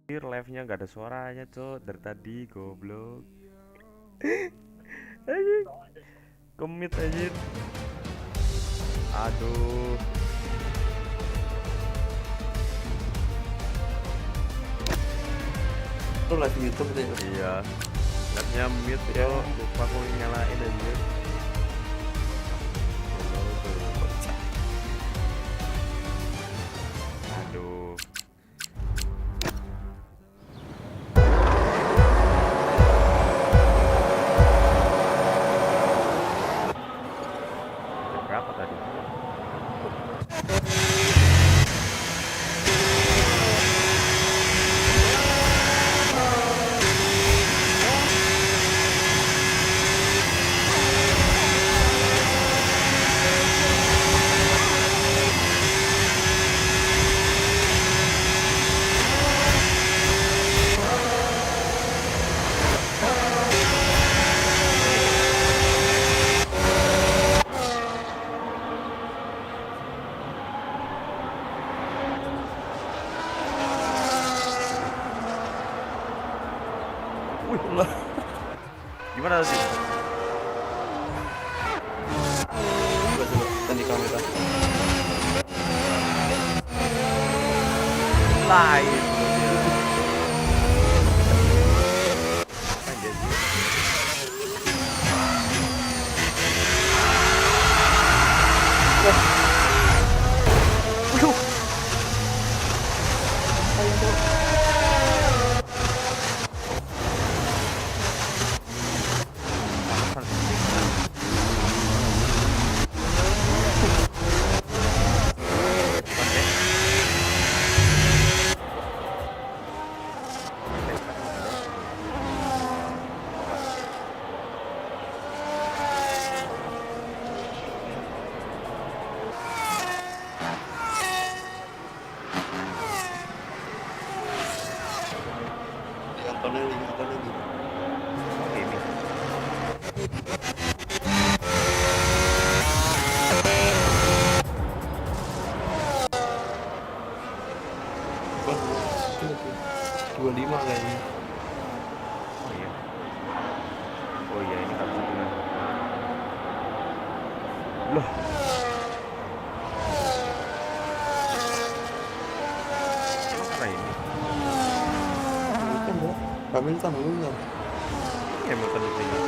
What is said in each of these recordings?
Live-nya nggak ada suaranya, cok. Dari tadi goblok. Anjing, kemit anjir. Aduh. Lu live YouTube deh. Iya. Live-nya mute, Ya, cok. Lupa aku nyalain anjir. Aduh. Jam berapa tadi? Wih, lah. gimana tadi? Coba tadi kamera. Lain belum dia. Anjir. Waduh. Yang tonel lagi. Ini. Wah, 25 kayaknya. Oh iya. Oh iya, ini nggak bisa bilang. Loh, emang karena ini? Bukan, Bro. Hamilton dulu. Ini Hamilton di sini.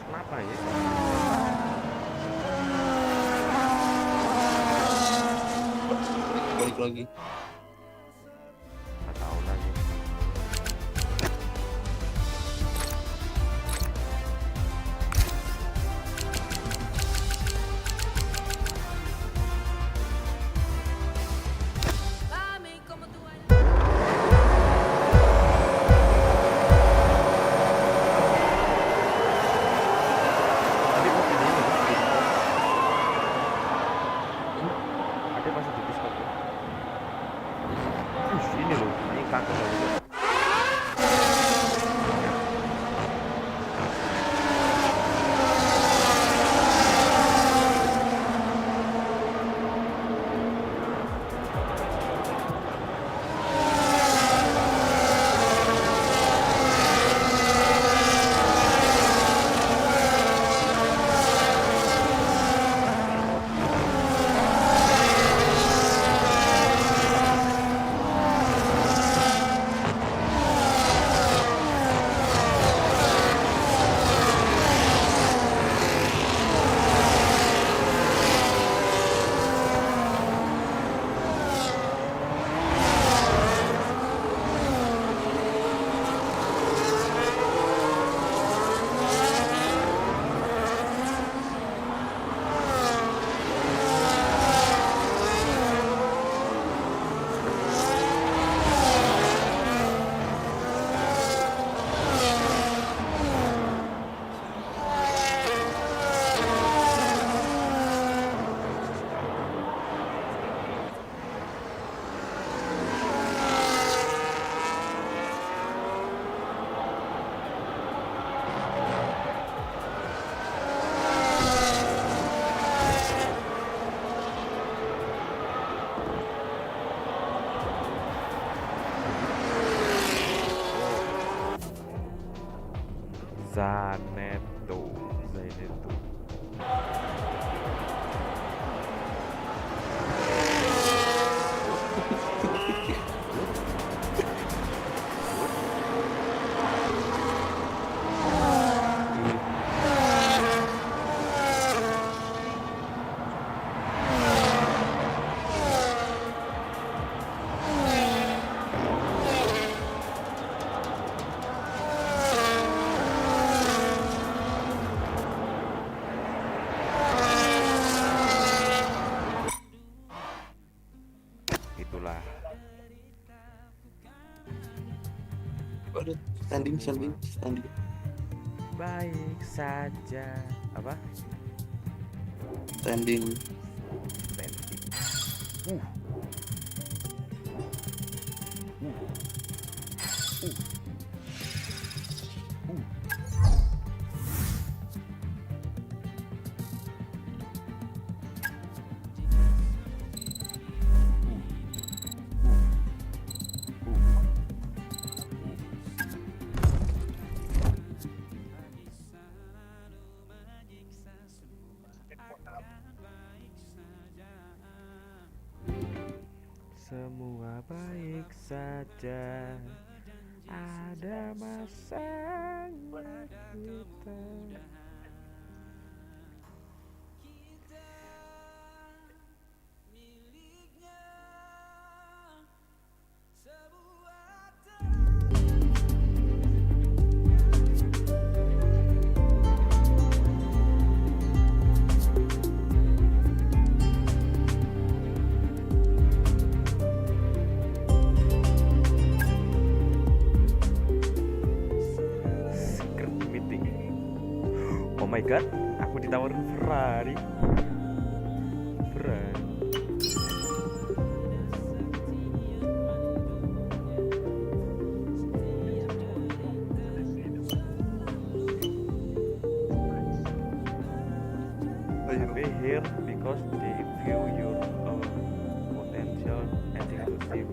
Kenapa ya? Balik lagi. Nggak tahu lagi. Tadi pas ini di Discord. Tadi pas di Discord ya. Zaneto. Itulah. Ada standing. Baik saja. Apa? Standing. Semua baik saja. Ada masanya kita. Oh my god, aku ditawarin Ferrari. Be here because they view your potential and inclusive.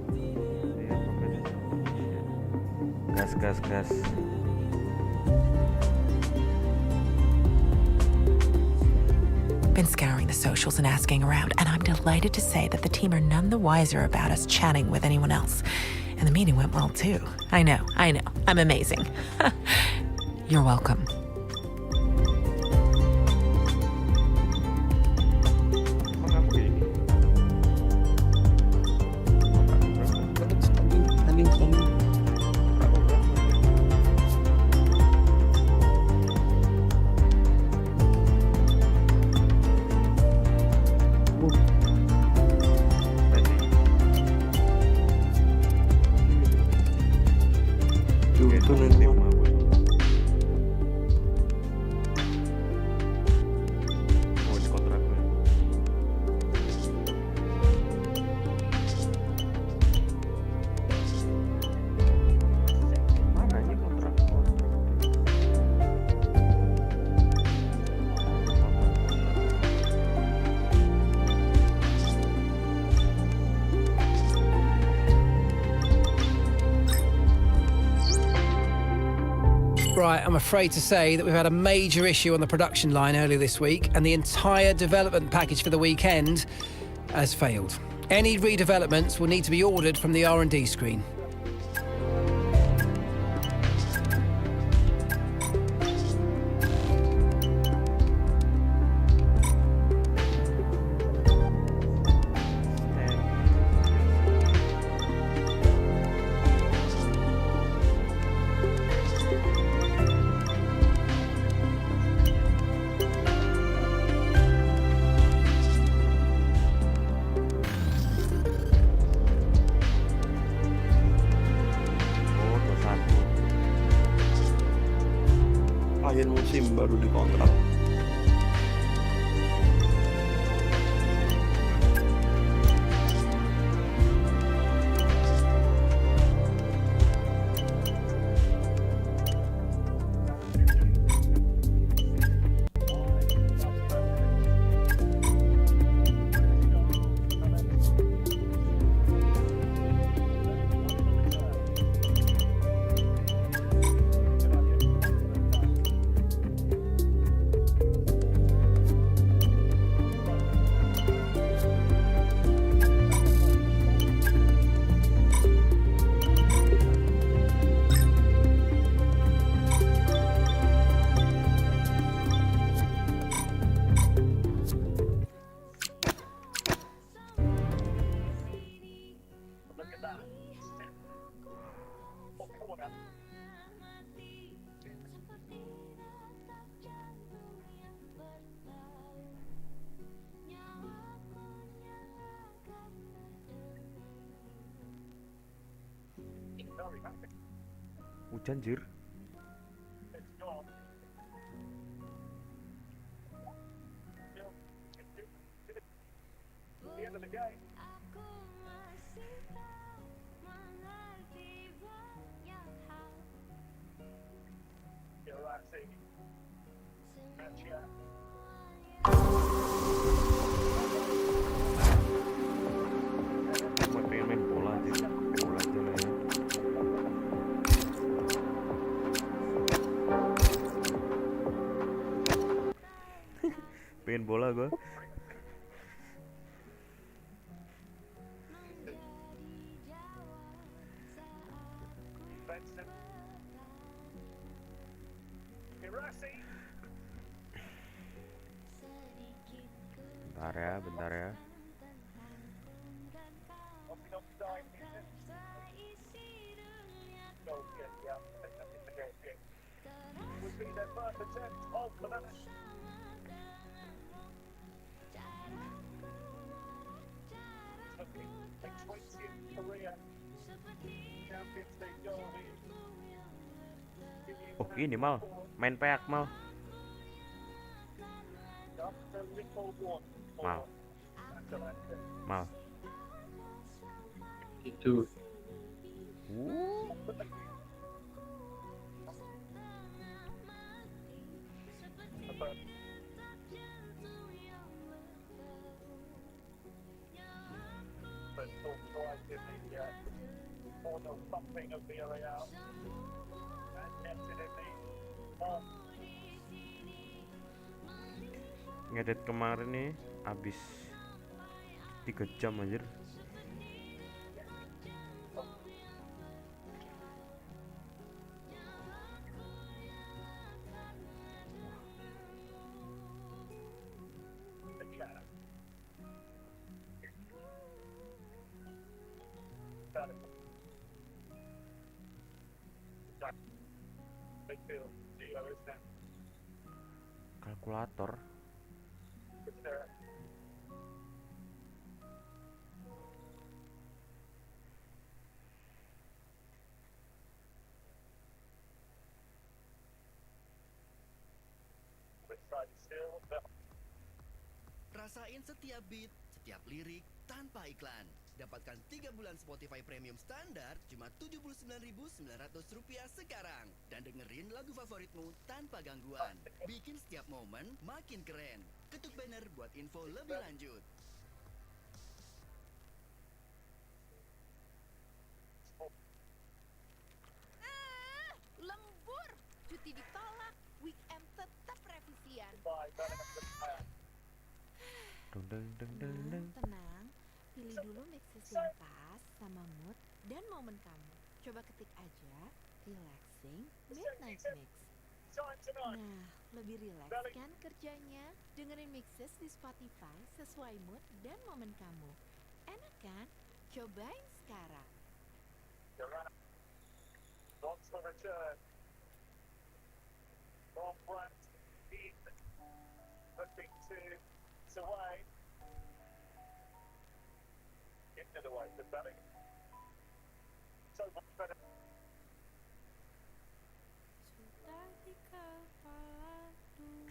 Gas. Been scouring the socials and asking around, and I'm delighted to say that the team are none the wiser about us chatting with anyone else. And the meeting went well too. I know. I'm amazing. You're welcome. Standing. Right, I'm afraid to say that we've had a major issue on the production line earlier this week, and the entire development package for the weekend has failed. Any redevelopments will need to be ordered from the R&D screen. Akhir musim baru dikontrak. Hujan jir. Cuma pengen main bola aja. Bola aja lah ya. Pengen bola gue. Bentar ya. Oh ini mal, main peak mal. Mal. Itu. Ngedit kemarin nih habis 3 jam anjir. Kalkulator. Rasain setiap beat, setiap lirik, tanpa iklan. Dapatkan 3 bulan Spotify Premium Standar cuma Rp79.900 sekarang. Dan dengerin lagu favoritmu tanpa gangguan. Bikin setiap momen makin keren. Ketuk banner buat info lebih lanjut. Lembur, cuti ditolak, weekend tetap revisian. Tenang, pilih dulu mixes yang pas sama mood dan momen kamu. Coba ketik aja, relaxing midnight mix. Nah, lebih relax kan kerjanya? Dengerin mixes di Spotify sesuai mood dan momen kamu. Enak kan? Cobain sekarang. Sudah di kepala dua,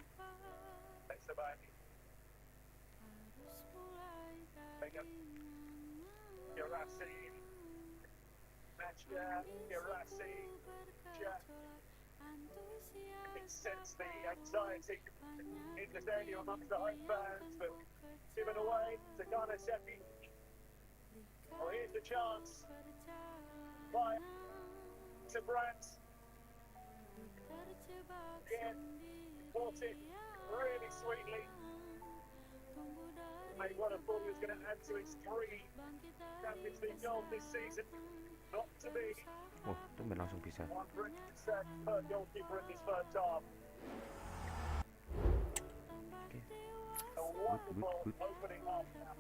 harus mulai dari mana. Minggu bergejolak, antusias banyak given away to Ghana Sepi. Oh, here's the chance. By to Brandt. Again, caught it really sweetly. Made what I thought he was going to add to his 3 Champions League goals this season. Not to be. Oh, tumben langsung bisa. 100% per goalkeeper in this first half. Oke. A wonderful opening half now.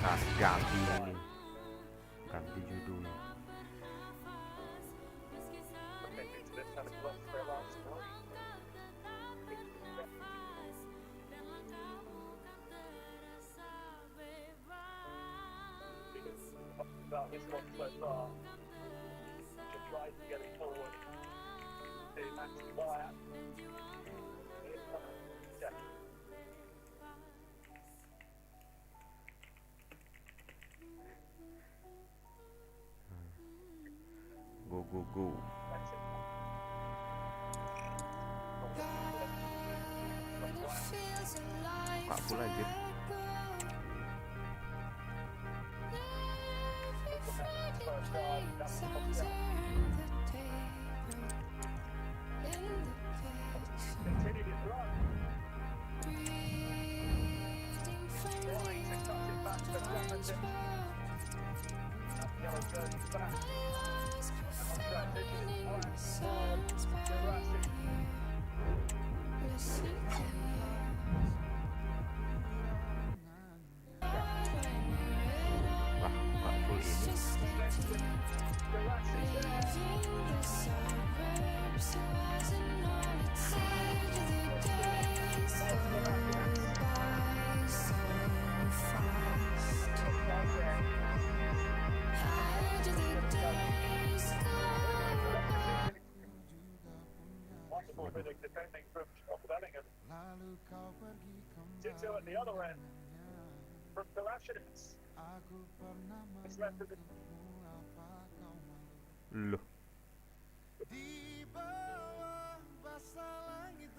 Nah, ganti ini, ganti judul. Go go go. Pak pula aja. Wah, Pak full ini. Loh. Di bawah basah langit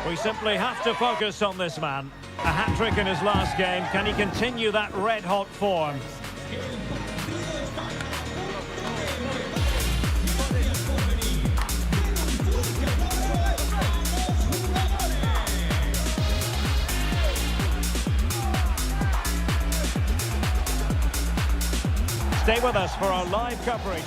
We simply have to focus on this man. A hat-trick in his last game. Can he continue that red-hot form? Stay with us for our live coverage.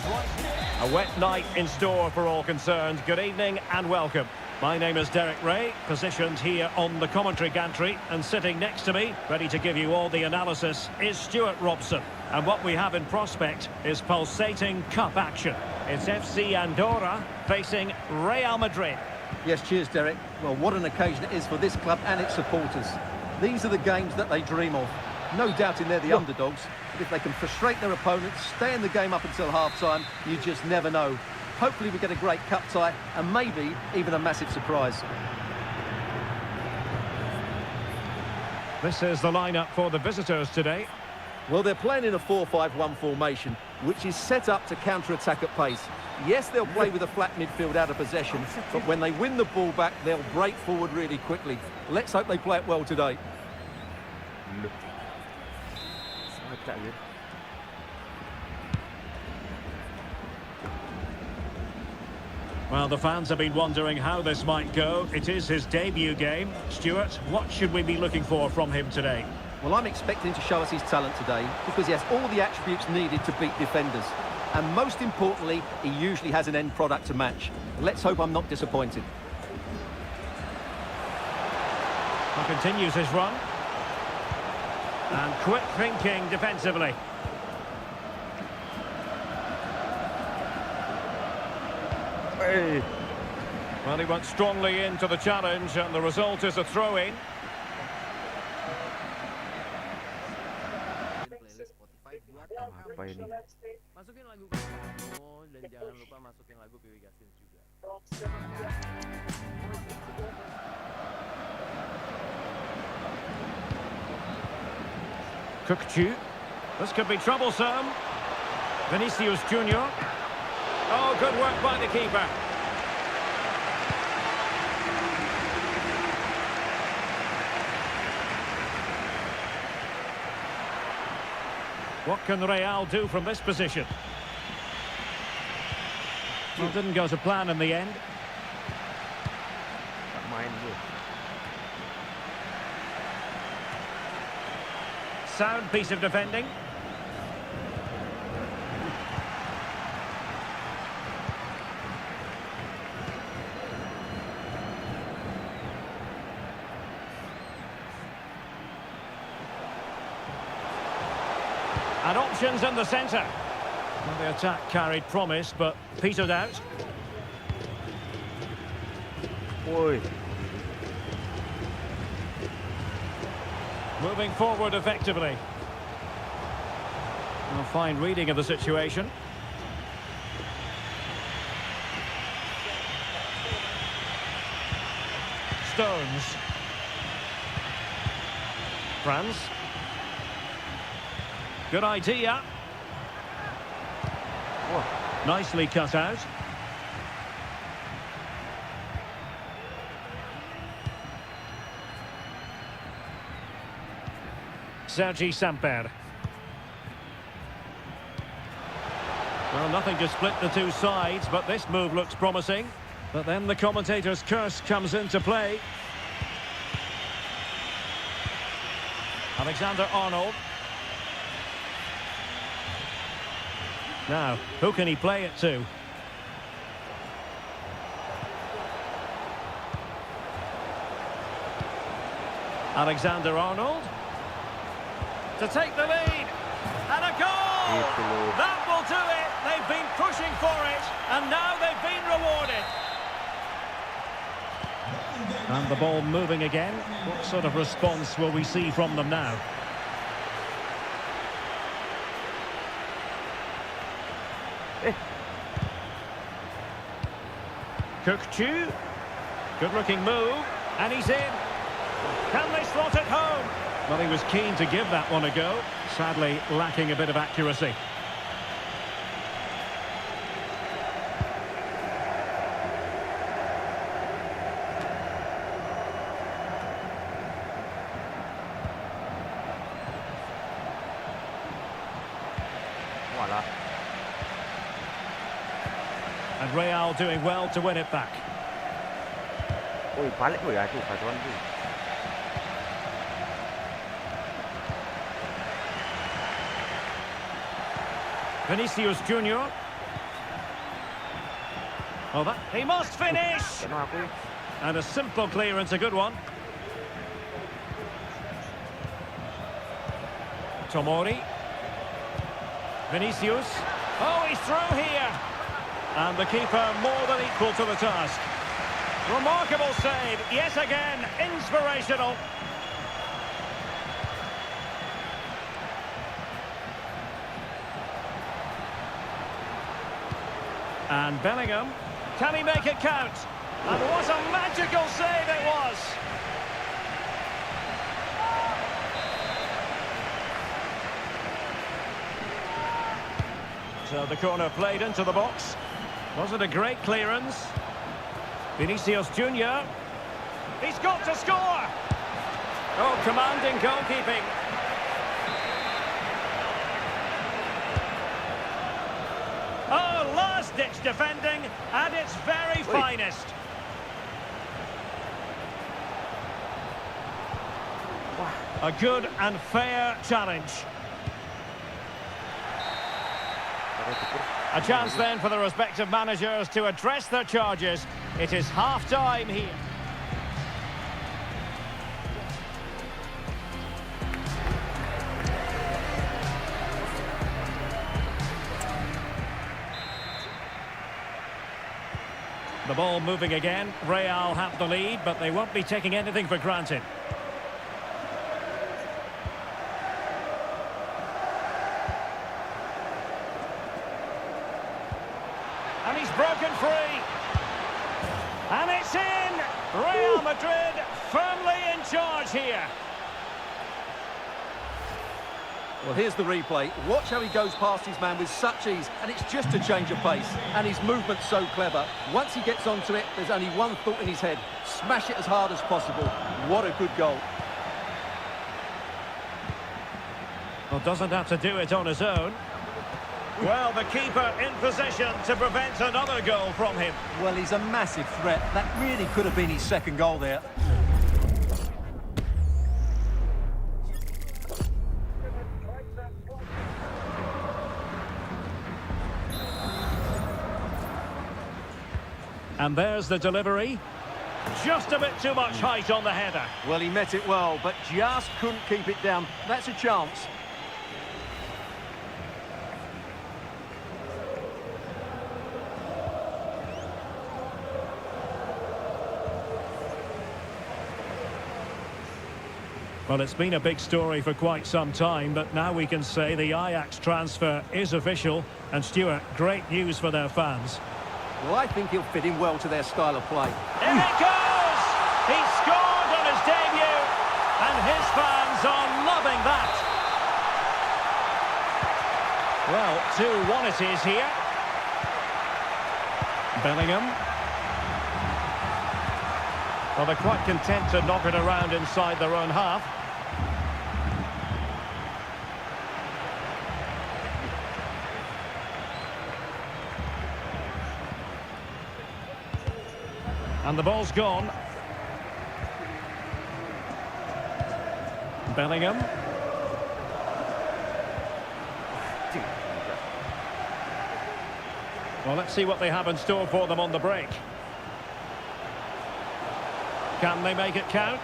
A wet night in store for all concerned. Good evening and welcome. My name is Derek Ray, positioned here on the commentary gantry, and sitting next to me, ready to give you all the analysis, is Stuart Robson. And what we have in prospect is pulsating cup action. It's FC Andorra facing Real Madrid. Yes, cheers, Derek. Well, what an occasion it is for this club and its supporters. These are the games that they dream of. No doubting they're the underdogs, but if they can frustrate their opponents, stay in the game up until half-time, you just never know. Hopefully we get a great cup tie and maybe even a massive surprise. This is the lineup for the visitors today. Well, they're playing in a 4-5-1 formation, which is set up to counter-attack at pace. Yes, they'll play with a flat midfield out of possession, but when they win the ball back, they'll break forward really quickly. Let's hope they play it well today. Well, the fans have been wondering how this might go. It is his debut game. Stuart, what should we be looking for from him today? Well, I'm expecting him to show us his talent today because he has all the attributes needed to beat defenders. And most importantly, he usually has an end product to match. Let's hope I'm not disappointed. He continues his run. And quick thinking defensively. Hey. Well, he went strongly into the challenge, and the result is a throw-in. Apa ini? Masukin lagu kamu dan jangan lupa masukin lagu Piwi Gaskins juga. Cookchu. This could be troublesome. Vinicius Junior. Oh, good work by the keeper. What can Real do from this position? Well, didn't go to plan in the end. Tak main je. Sound piece of defending. And options in the centre. Well, the attack carried promise, but petered out. Oi. Moving forward effectively. A fine reading of the situation. Stones. Franz. Good idea. Wah. Nicely cut out. Sergi Samper. Well, nothing to split the two sides, but this move looks promising. But then the commentator's curse comes into play. Alexander-Arnold. Now, who can he play it to? Alexander-Arnold. To take the lead. And a goal! That will do it. They've been pushing for it. And now they've been rewarded. And the ball moving again. What sort of response will we see from them now? Cookchu. Good-looking move. And he's in. Can they slot it home? Well, he was keen to give that one a go. Sadly, lacking a bit of accuracy. And Real doing well to win it back. Ui, balik. Ui, aduh, kacauan tuh. Vinicius Junior. Oh, that he must finish. Kenapa aku? And a simple clearance, a good one. Tomori. Vinicius. Oh, he's through here. And the keeper more than equal to the task. Remarkable save, yet again, inspirational. And Bellingham, can he make it count? And what a magical save it was! So the corner played into the box. Wasn't a great clearance. Vinicius Junior. He's got to score! Oh, commanding goalkeeping. Oh, last-ditch defending at its very finest. A good and fair challenge. A chance then for the respective managers to address their charges. It is half-time here. The ball moving again. Real have the lead, but they won't be taking anything for granted. And he's broken free. And it's in! Real Madrid firmly in charge here. Well, here's the replay. Watch how he goes past his man with such ease, and it's just a change of pace. And his movement's so clever. Once he gets onto it, there's only one thought in his head. Smash it as hard as possible. What a good goal. Well, doesn't have to do it on his own. Well, the keeper in position to prevent another goal from him. Well, he's a massive threat. That really could have been his second goal there. And there's the delivery. Just a bit too much height on the header. Well, he met it well, but just couldn't keep it down. That's a chance. Well, it's been a big story for quite some time, but now we can say the Ajax transfer is official. And Stuart, great news for their fans. Well, I think he'll fit in well to their style of play. In it goes! He scored on his debut, and his fans are loving that. Well, 2-1 it is here. Bellingham. Well, they're quite content to knock it around inside their own half. And the ball's gone. Bellingham. Well, let's see what they have in store for them on the break. Can they make it count?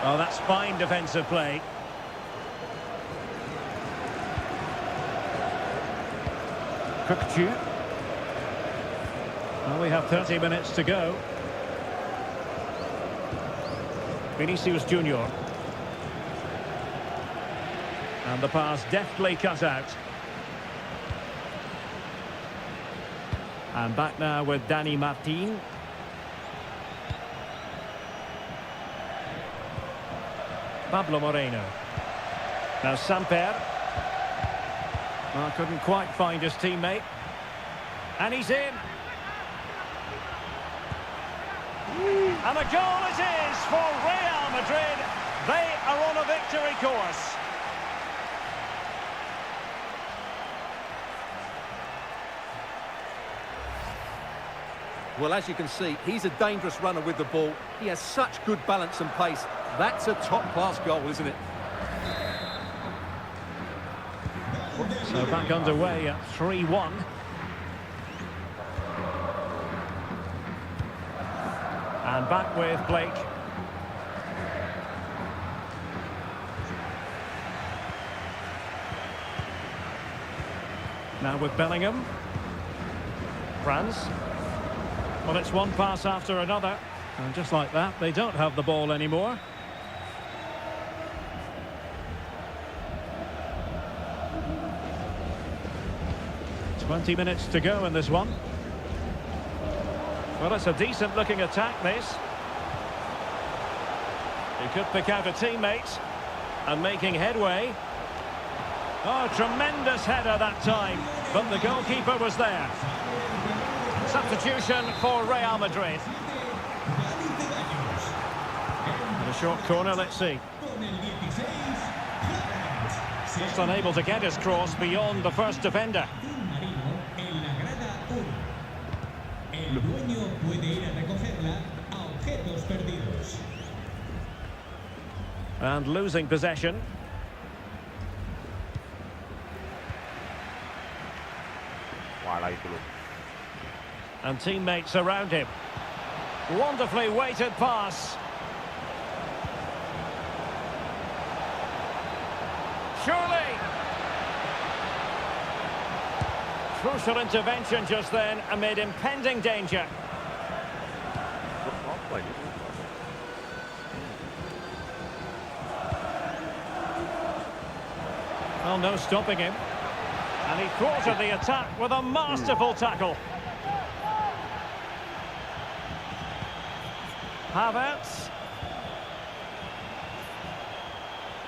Oh, that's fine defensive play. Kukcu. Well, we have 30 minutes to go. Vinicius Junior. And the pass deftly cut out. And back now with Dani Martin. Pablo Moreno. Now Samper. Well, couldn't quite find his teammate. And he's in. And a goal it is for Real Madrid. They are on a victory course. Well, as you can see, he's a dangerous runner with the ball. He has such good balance and pace. That's a top-class goal, isn't it? So back underway at 3-1. And back with Blake. Now with Bellingham. Franz. Well, it's one pass after another. And just like that, they don't have the ball anymore. "20 minutes to go in this one. Well, it's a decent-looking attack, this. He could pick out a teammate and making headway. Oh, tremendous header that time, but the goalkeeper was there. Substitution for Real Madrid. And a short corner, let's see. Just unable to get his cross beyond the first defender. And losing possession. Wala itu loh. And teammates around him. Wonderfully weighted pass. Surely. Crucial intervention just then amid impending danger. Apa ini? Well, no stopping him. And he thwarted the attack with a masterful tackle. Havertz.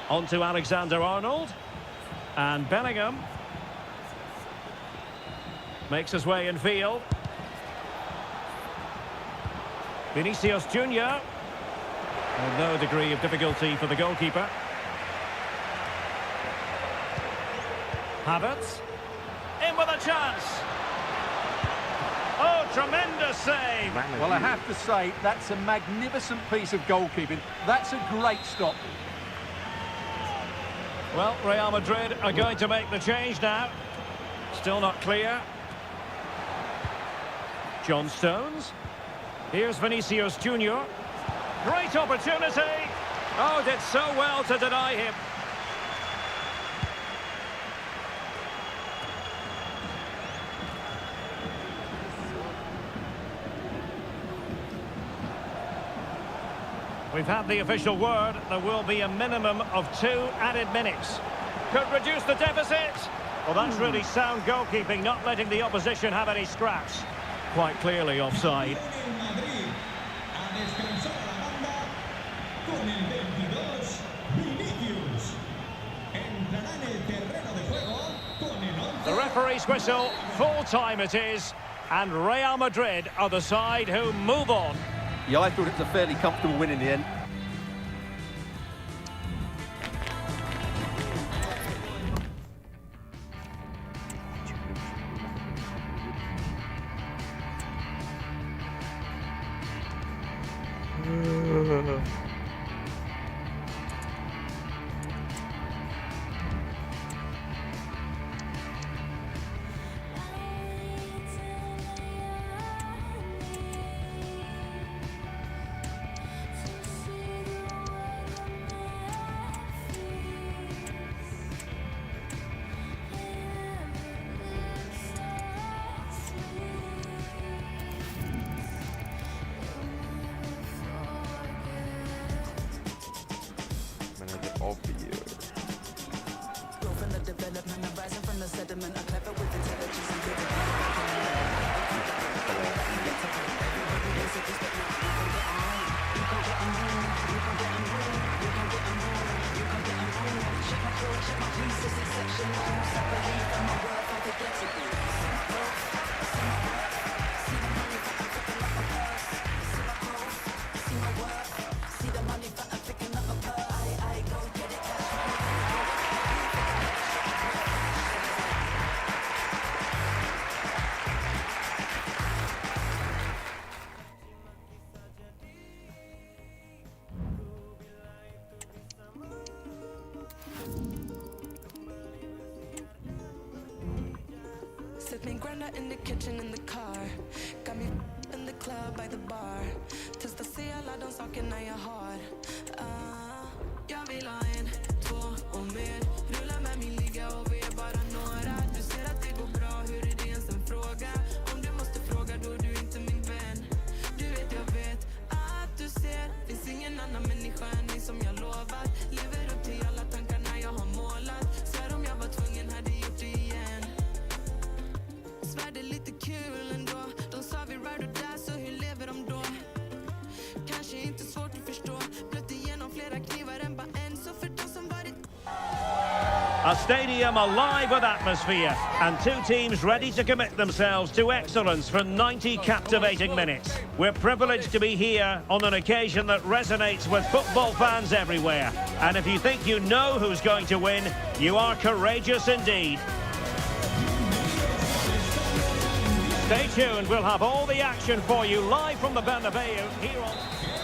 On to Alexander-Arnold. And Bellingham. Makes his way in field. Vinicius Junior. With no degree of difficulty for the goalkeeper. Havertz. In with a chance. Oh, tremendous save. Well, I have to say, that's a magnificent piece of goalkeeping. That's a great stop. Well, Real Madrid are going to make the change now. Still not clear. John Stones. Here's Vinicius Junior. Great opportunity. Oh, did so well to deny him. We've had the official word. There will be a minimum of 2 added minutes. Could reduce the deficit. Well, that's really sound goalkeeping, not letting the opposition have any scraps. Quite clearly offside. The referee's whistle, full time it is, and Real Madrid are the side who move on. Yeah, I thought it was a fairly comfortable win in the end. found her in the kitchen in the car. Got me in the club by the bar. Testa se alla de sakerna jag har. Jag vill ha en, två och mer. Rulla med mig, ligga och vi är bara några. Du ser att det går bra, hur är det ens en fråga? Om du måste fråga då är du inte min vän. Du vet jag vet att du ser. Finns ingen annan människa än dig som jag lovat. Lever upp till alla tankarna jag har målat. Svär om jag var tvungen hade gjort det igen. Svär det är lite kul ändå. De sa vi ride or die, så hur lever de då? Kanske inte svårt att förstå. Blött igenom flera knivar än bara en. Så för de som varit... A stadium alive with atmosphere and two teams ready to commit themselves to excellence for 90 captivating minutes. We're privileged to be here on an occasion that resonates with football fans everywhere. And if you think you know who's going to win, you are courageous indeed. Stay tuned, we'll have all the action for you live from the Bernabeu here on...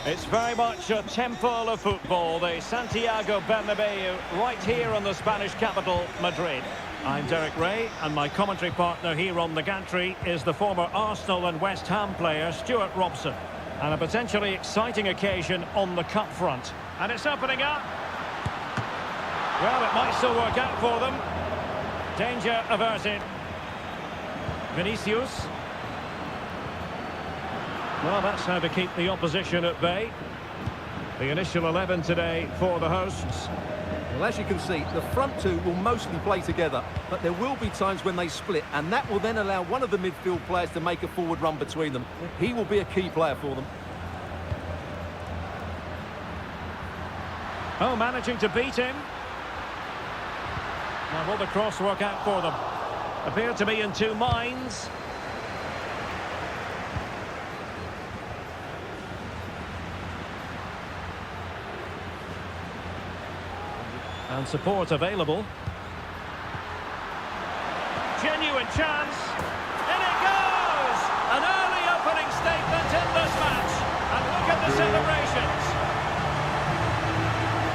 It's very much a temple of football, the Santiago Bernabeu, right here in the Spanish capital, Madrid. I'm Derek Ray, and my commentary partner here on the gantry is the former Arsenal and West Ham player, Stuart Robson. And a potentially exciting occasion on the cup front. And it's opening up. Well, it might still work out for them. Danger averted. Vinicius. Well, that's how to keep the opposition at bay. The initial 11 today for the hosts. Well, as you can see, the front two will mostly play together, but there will be times when they split, and that will then allow one of the midfield players to make a forward run between them. He will be a key player for them. Oh, managing to beat him. Now, will the cross work out for them? Appear to be in two minds. And support available. Genuine chance. In it goes! An early opening statement in this match. And look at the celebrations.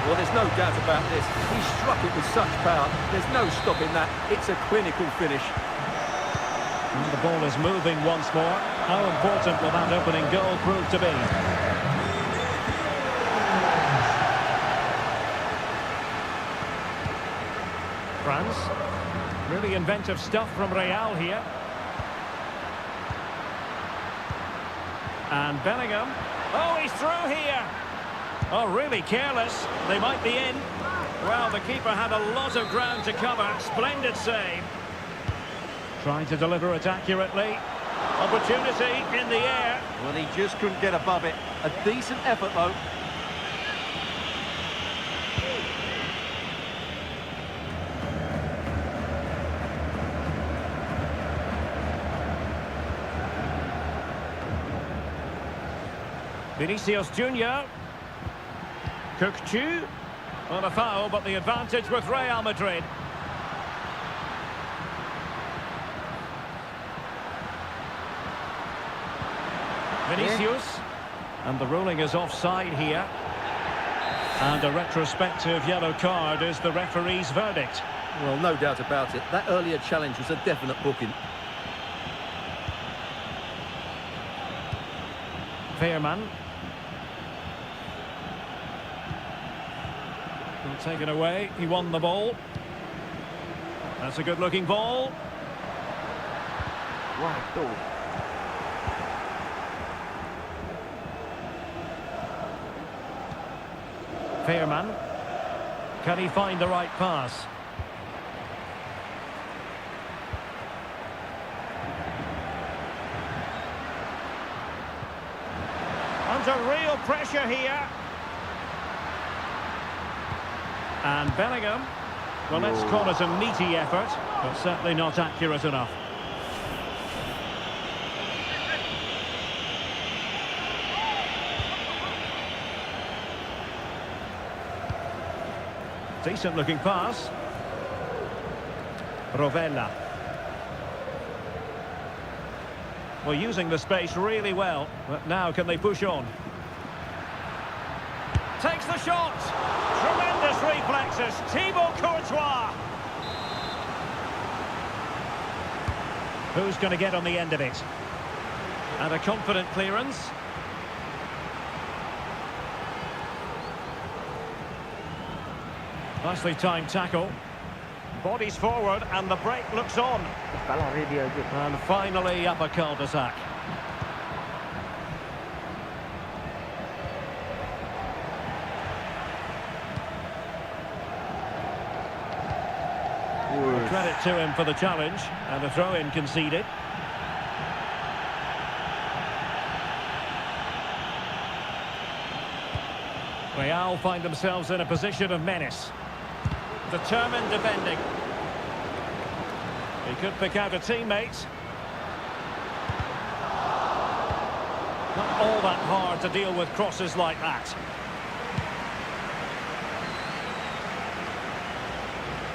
Well, there's no doubt about this. He struck it with such power. There's no stopping that. It's a clinical finish. And the ball is moving once more. How important will that opening goal prove to be? France. Really inventive stuff from Real here. And Bellingham. Oh, he's through here. Oh, really careless. They might be in. Well, the keeper had a lot of ground to cover. Splendid save. Trying to deliver it accurately. Opportunity in the air. Well, he just couldn't get above it. A decent effort, though. Vinicius Junior. Cook-Chu. On a foul, but the advantage with Real Madrid. Vinicius. And the ruling is offside here. And a retrospective yellow card is the referee's verdict. Well, no doubt about it. That earlier challenge was a definite booking. Veerman. Taken away, he won the ball. That's a good-looking ball. Waduh. Veerman. Can he find the right pass? Under real pressure here. And Bellingham, well, let's call it a meaty effort, but certainly not accurate enough. Decent looking pass. Rovella. Well, using the space really well, but now can they push on? Takes the shot! Tremendous reflexes, Thibaut Courtois. Who's going to get on the end of it? And a confident clearance. Nicely timed tackle. Bodies forward and the break looks on. Lari dia aja. And finally up a cul-de-sac. Credit to him for the challenge, and a throw-in conceded. Real find themselves in a position of menace. Determined defending. He could pick out a teammate. Not all that hard to deal with crosses like that.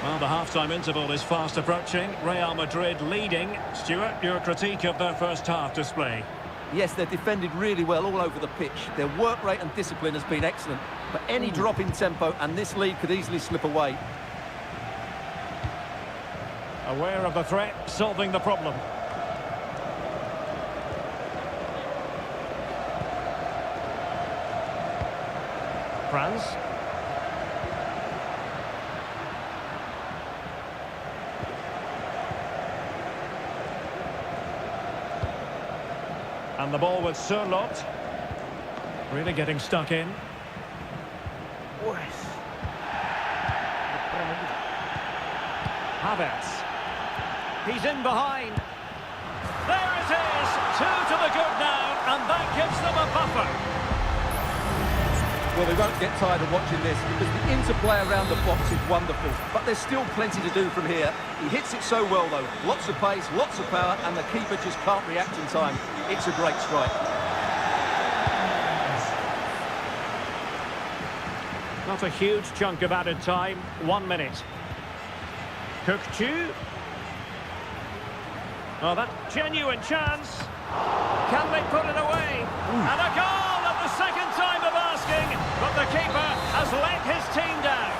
Well, the half-time interval is fast approaching. Real Madrid leading. Stuart, your critique of their first half display. Yes, they're defended really well all over the pitch. Their work rate and discipline has been excellent. But any drop in tempo and this lead could easily slip away. Aware of the threat, solving the problem. Franz. And the ball with Sørloth. Really getting stuck in. Havertz. He's in behind. There it is! 2 to the good now, and that gives them a buffer. Well, they won't get tired of watching this because the interplay around the box is wonderful. But there's still plenty to do from here. He hits it so well, though. Lots of pace, lots of power, and the keeper just can't react in time. It's a great strike. Not a huge chunk of added time. 1 minute. Cook-Chu. Oh, that genuine chance. Can they put it away? And a goal at the second time of asking, but the keeper has let his team down.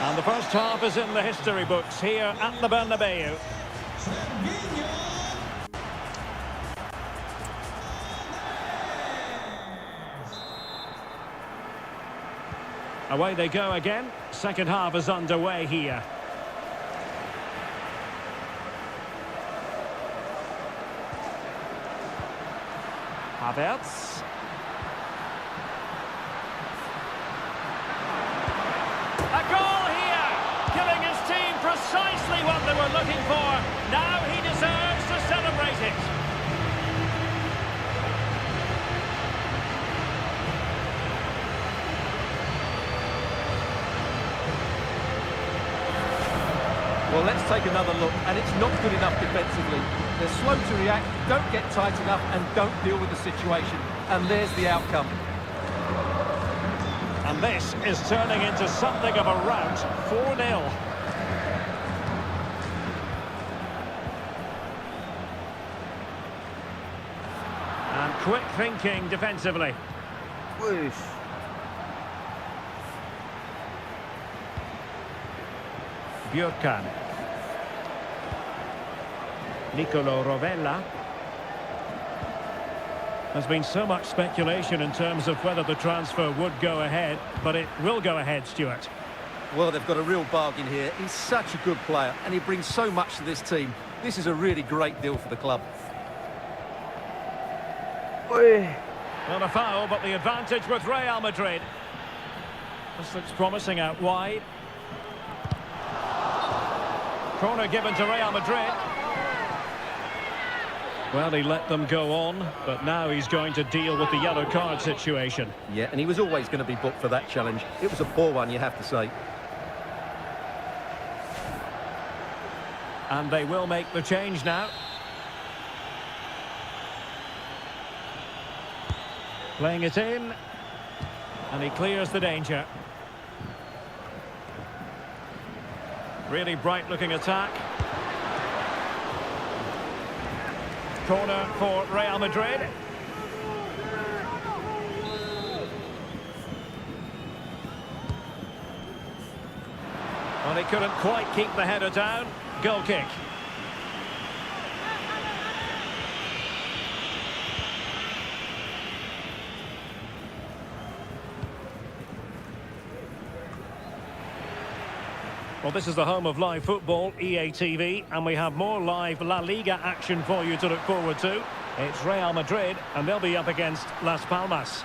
And the first half is in the history books here at the Bernabeu. Away they go again. Second half is underway here. Havertz. A goal here, giving his team precisely what they were looking for. Now he deserves to celebrate it. Well, let's take another look, and it's not good enough defensively. They're slow to react, don't get tight enough, and don't deal with the situation. And there's the outcome. And this is turning into something of a rout. 4-0. And quick thinking defensively. Whoosh. Björkan. Nicolo Rovella. There's been so much speculation in terms of whether the transfer would go ahead, but it will go ahead, Stuart. Well, they've got a real bargain here. He's such a good player, and he brings so much to this team. This is a really great deal for the club. Not a foul, but the advantage with Real Madrid. This looks promising out wide. Corner given to Real Madrid. Well, he let them go on, but now he's going to deal with the yellow card situation. Yeah, and he was always going to be booked for that challenge. It was a poor one, you have to say. And they will make the change now. Playing it in. And he clears the danger. Really bright-looking attack. Corner for Real Madrid. Well, he couldn't quite keep the header down. Goal kick. Well, this is the home of live football, EA TV, and we have more live La Liga action for you to look forward to. It's Real Madrid, and they'll be up against Las Palmas.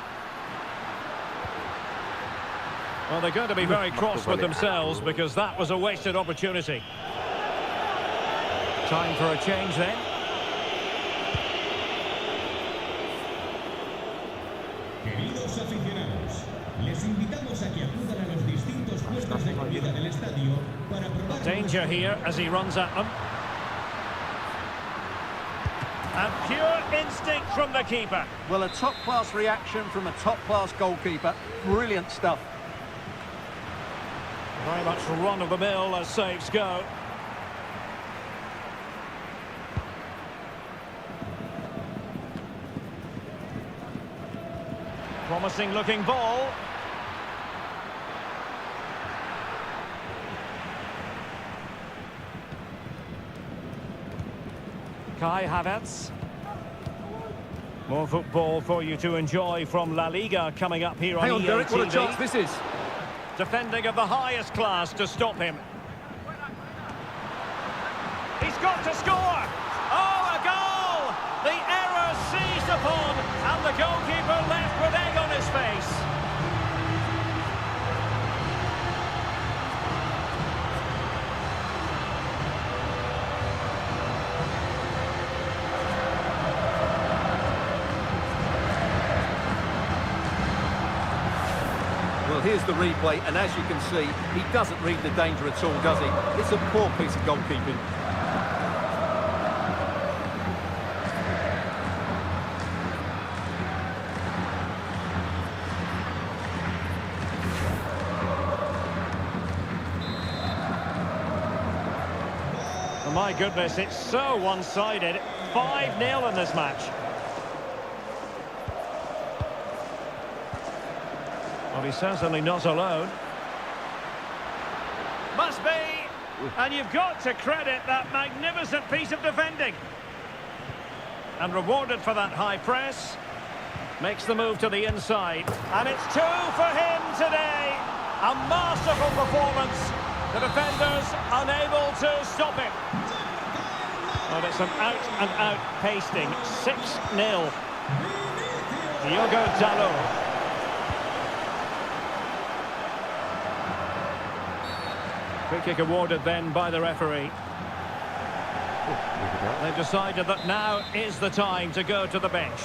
Well, they're going to be very cross with themselves because that was a wasted opportunity. Time for a change then. Queridos aficionados, les invitamos a que acudan a los distintos puestos de comida del estadio para probar... Danger here as he runs at them. And pure instinct from the keeper. Well, a top-class reaction from a top-class goalkeeper. Brilliant stuff. Very much run-of-the-mill as saves go. Promising looking ball. Kai Havertz. More football for you to enjoy from La Liga coming up here on EA TV. Derek, what a chance this is. Defending of the highest class to stop him. He's got to score! Oh, a goal! The error seized upon, and the goalkeeper left with egg on his face. Well, here's the replay, and as you can see, he doesn't read the danger at all, does he? It's a poor piece of goalkeeping. Oh, my goodness, it's so one-sided. 5-0 in this match. Well, he's certainly not alone. Must be! And you've got to credit that magnificent piece of defending. And rewarded for that high press. Makes the move to the inside. And it's 2 for him today. A masterful performance. The defenders unable to stop him. Well, it's an out-and-out pasting. 6-0. Diogo Dalot. Free kick awarded then by the referee. They've decided that now is the time to go to the bench.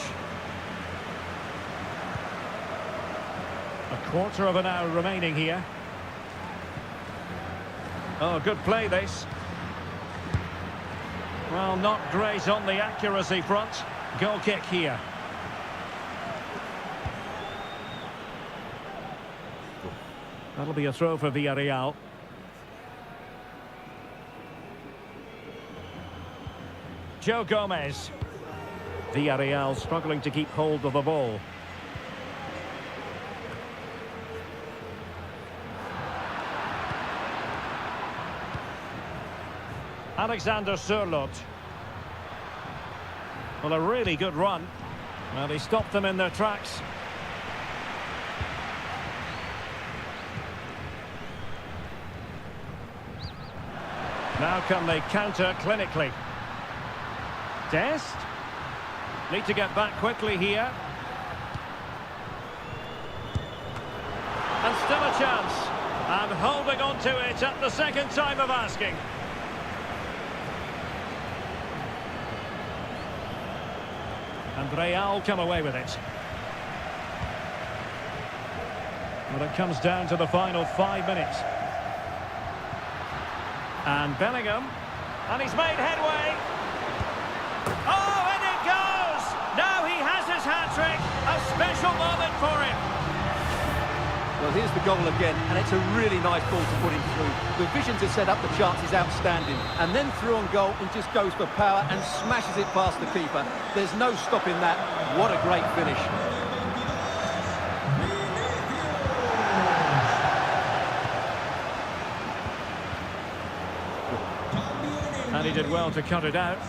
A quarter of an hour remaining here. Oh, good play this. Well, not great on the accuracy front. Goal kick here. That'll be a throw for Villarreal. Joe Gomez. Villarreal struggling to keep hold of the ball. Alexander Sørloth. Well, a really good run. Well, he stopped them in their tracks. Now can they counter clinically? Dest. Need to get back quickly here. And still a chance. And holding on to it at the second time of asking. And Real come away with it. Well, it comes down to the final 5 minutes. And Bellingham. And he's made headway. Oh, and it goes! Now he has his hat-trick. A special moment for him. Well, here's the goal again, and it's a really nice ball to put him through. The vision to set up the chance is outstanding. And then through on goal, and just goes for power and smashes it past the keeper. There's no stopping that. What a great finish. And he did well to cut it out.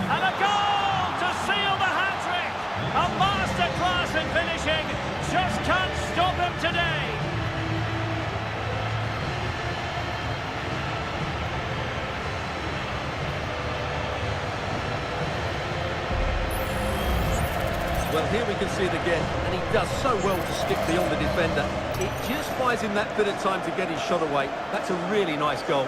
And a goal to seal the hat-trick! A masterclass in finishing. Just can't stop him today. Well, here we can see it again, and he does so well to stick beyond the defender. It just buys him that bit of time to get his shot away. That's a really nice goal.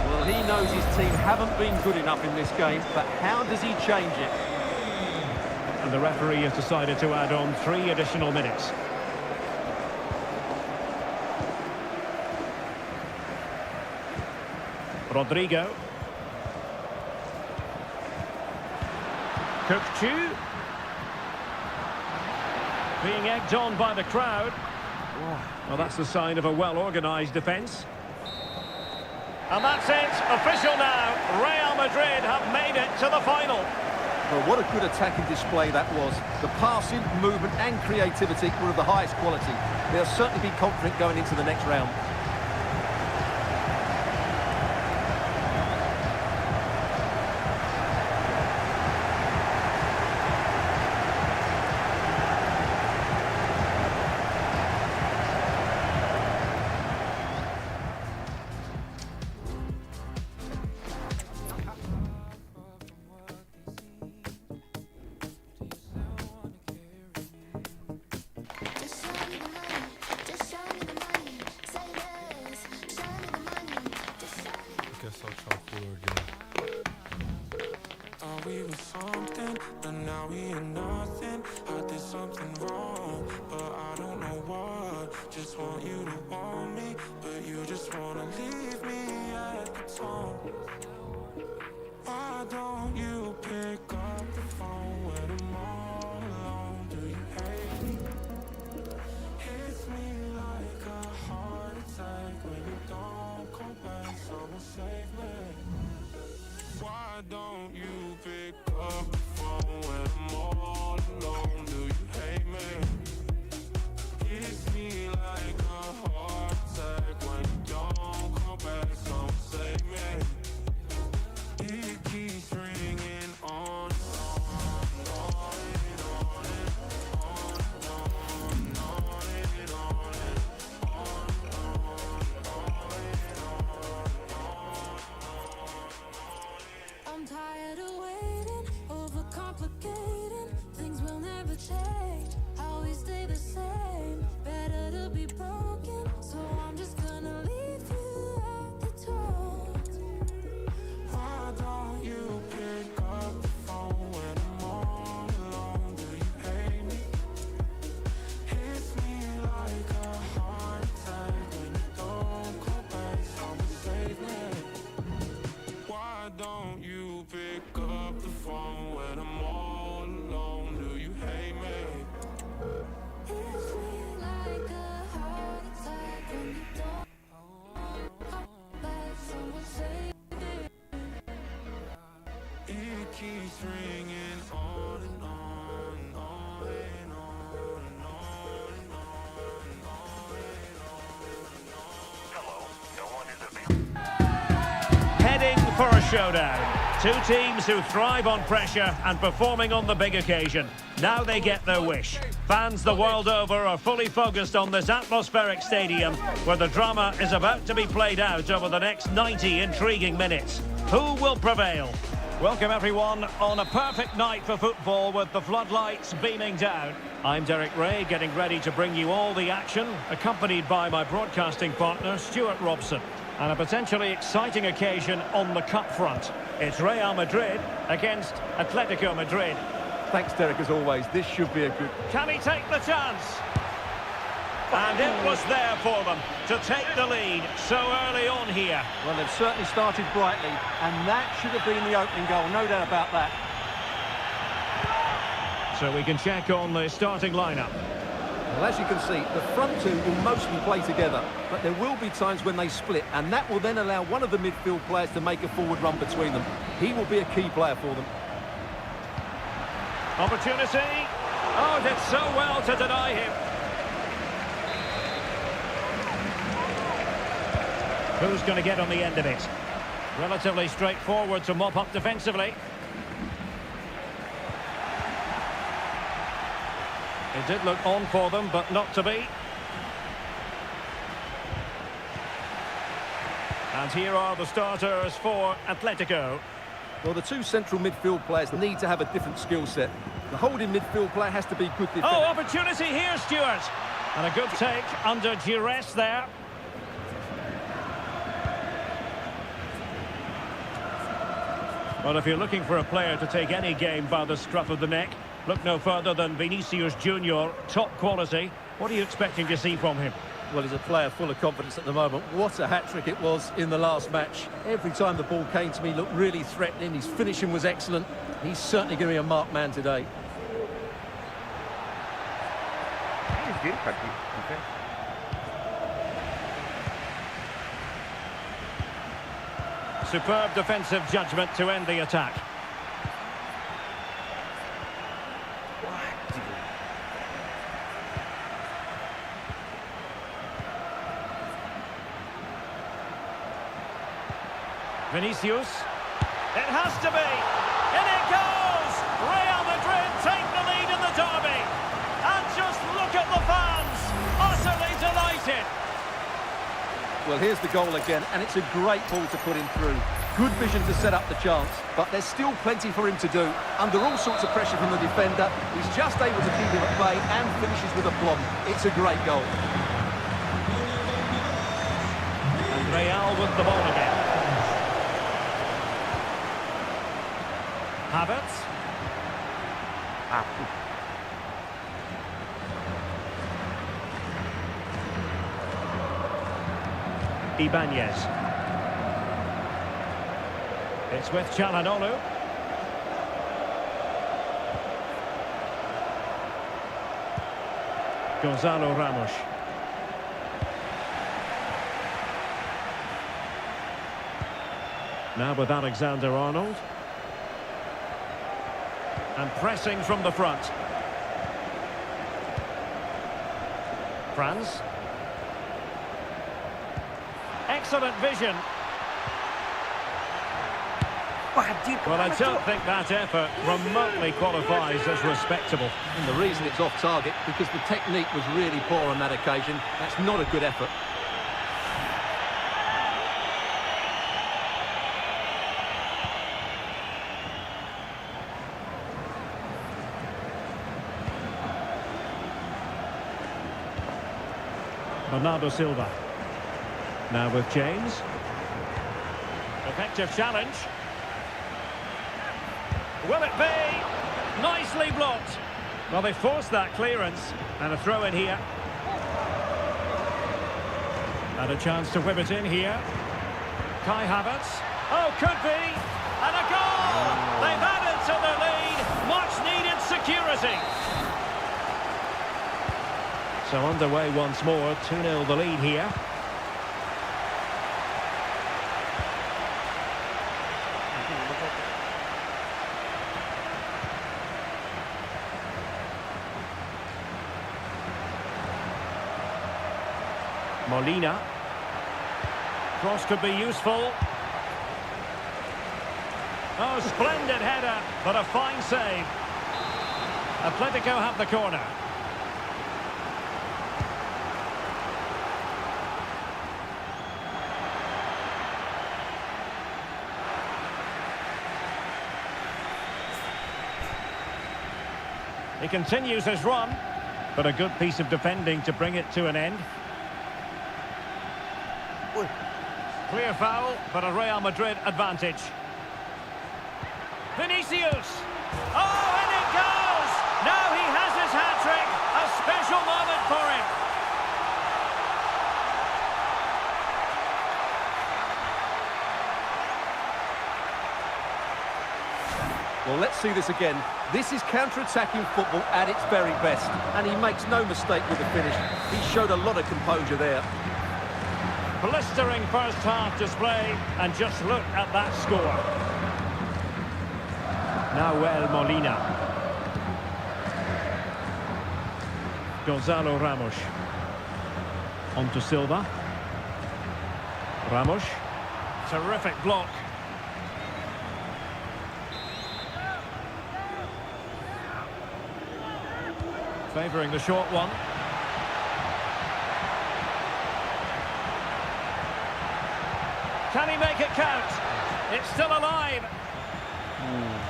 Well, he knows his team haven't been good enough in this game, but how does he change it? And the referee has decided to add on 3 additional minutes. Rodrigo. Cook-Chu. Being egged on by the crowd. Well, that's a sign of a well-organised defence. And that's it, official now. Real Madrid have made it to the final. Well, what a good attacking display that was. The passing, movement and creativity were of the highest quality. They'll certainly be confident going into the next round. We were something, but now we are nothing. I did something wrong, but I don't know what. Just want you to want me, but you just wanna leave me at the tone. Why don't you pick up the phone when I'm all alone? Do you hate me? Hits me like a heart attack when you don't come back. Someone save me. Why don't you pick up the phone when I'm all alone? Do you hate me? Hits me like a heart attack when you don't come back. Someone save me. It keeps ringing on and on and on and on and on and on and on and on and on. I'm tired of waiting, overcomplicating. Things will never change, always stay the same. Better to be broken, so I'm just gonna leave you at the door. Why don't you pick up the phone when I'm all alone? Do you hate me? Hits me like a heart attack when you don't call back. Someone save me. Why don't you pick up the phone when I'm all alone? Do you hate me? Hits me like a heart attack when you don't call back. Someone save me. It keeps ringing on and on and on and on and on and on and on and on. Heading for a showdown. 2 teams who thrive on pressure and performing on the big occasion. Now they get their wish. Fans the world over are fully focused on this atmospheric stadium where the drama is about to be played out over the next 90 intriguing minutes. Who will prevail? Welcome everyone on a perfect night for football with the floodlights beaming down. I'm Derek Ray, getting ready to bring you all the action, accompanied by my broadcasting partner Stuart Robson. And a potentially exciting occasion on the cup front. It's Real Madrid against Atletico Madrid. Thanks, Derek, as always. This should be a good... Can he take the chance? And it was there for them to take the lead so early on here. Well, they've certainly started brightly, and that should have been the opening goal, no doubt about that. So we can check on the starting lineup. Well, as you can see, the front two will mostly play together, but there will be times when they split, and that will then allow one of the midfield players to make a forward run between them. He will be a key player for them. Opportunity. Oh, did so well to deny him. Who's going to get on the end of it? Relatively straightforward to mop up defensively. It did look on for them, but not to be. And here are the starters for Atletico. Well, the two central midfield players need to have a different skill set. The holding midfield player has to be good defender. Oh, opportunity here, Stuart. And a good take under duress there. Well, if you're looking for a player to take any game by the scruff of the neck, look no further than Vinicius Junior, top quality. What are you expecting to see from him? Well, he's a player full of confidence at the moment. What a hat-trick it was in the last match. Every time the ball came to me, he looked really threatening. His finishing was excellent. He's certainly going to be a marked man today. He's good, but defense. Superb defensive judgment to end the attack. Vinicius. It has to be. In it goes! Real Madrid take the lead in the derby. And just look at the fans. Utterly delighted. Well, here's the goal again, and it's a great ball to put him through. Good vision to set up the chance, but there's still plenty for him to do. Under all sorts of pressure from the defender, he's just able to keep him at bay and finishes with aplomb. It's a great goal. And Real with the ball again. Havertz. Ibanez. It's with Çalhanoğlu. Gonzalo Ramos. Now with Alexander-Arnold. And pressing from the front. Franz. Excellent vision. Well, I don't think that effort remotely qualifies as respectable. And the reason it's off target, because the technique was really poor on that occasion. That's not a good effort. Bernardo Silva. Now with James. Effective challenge. Will it be? Nicely blocked. Well, they forced that clearance. And a throw in here. And a chance to whip it in here. Kai Havertz. Oh, could be. And a goal! They've added to the lead. Much needed security. So underway once more, 2-0 the lead here. Molina. Cross could be useful. Oh, splendid header, but a fine save. Atletico have the corner. He continues his run, but a good piece of defending to bring it to an end. Clear foul, but a Real Madrid advantage. Vinicius! Oh, and it goes! Now he has his hat-trick. A special moment for him. Well, let's see this again. This is counter-attacking football at its very best, and he makes no mistake with the finish. He showed a lot of composure there. Blistering first half display, and just look at that score. Nahuel Molina. Gonzalo Ramos. On to Silva. Ramos. Terrific block. Favouring the short one. Can he make it count? It's still alive.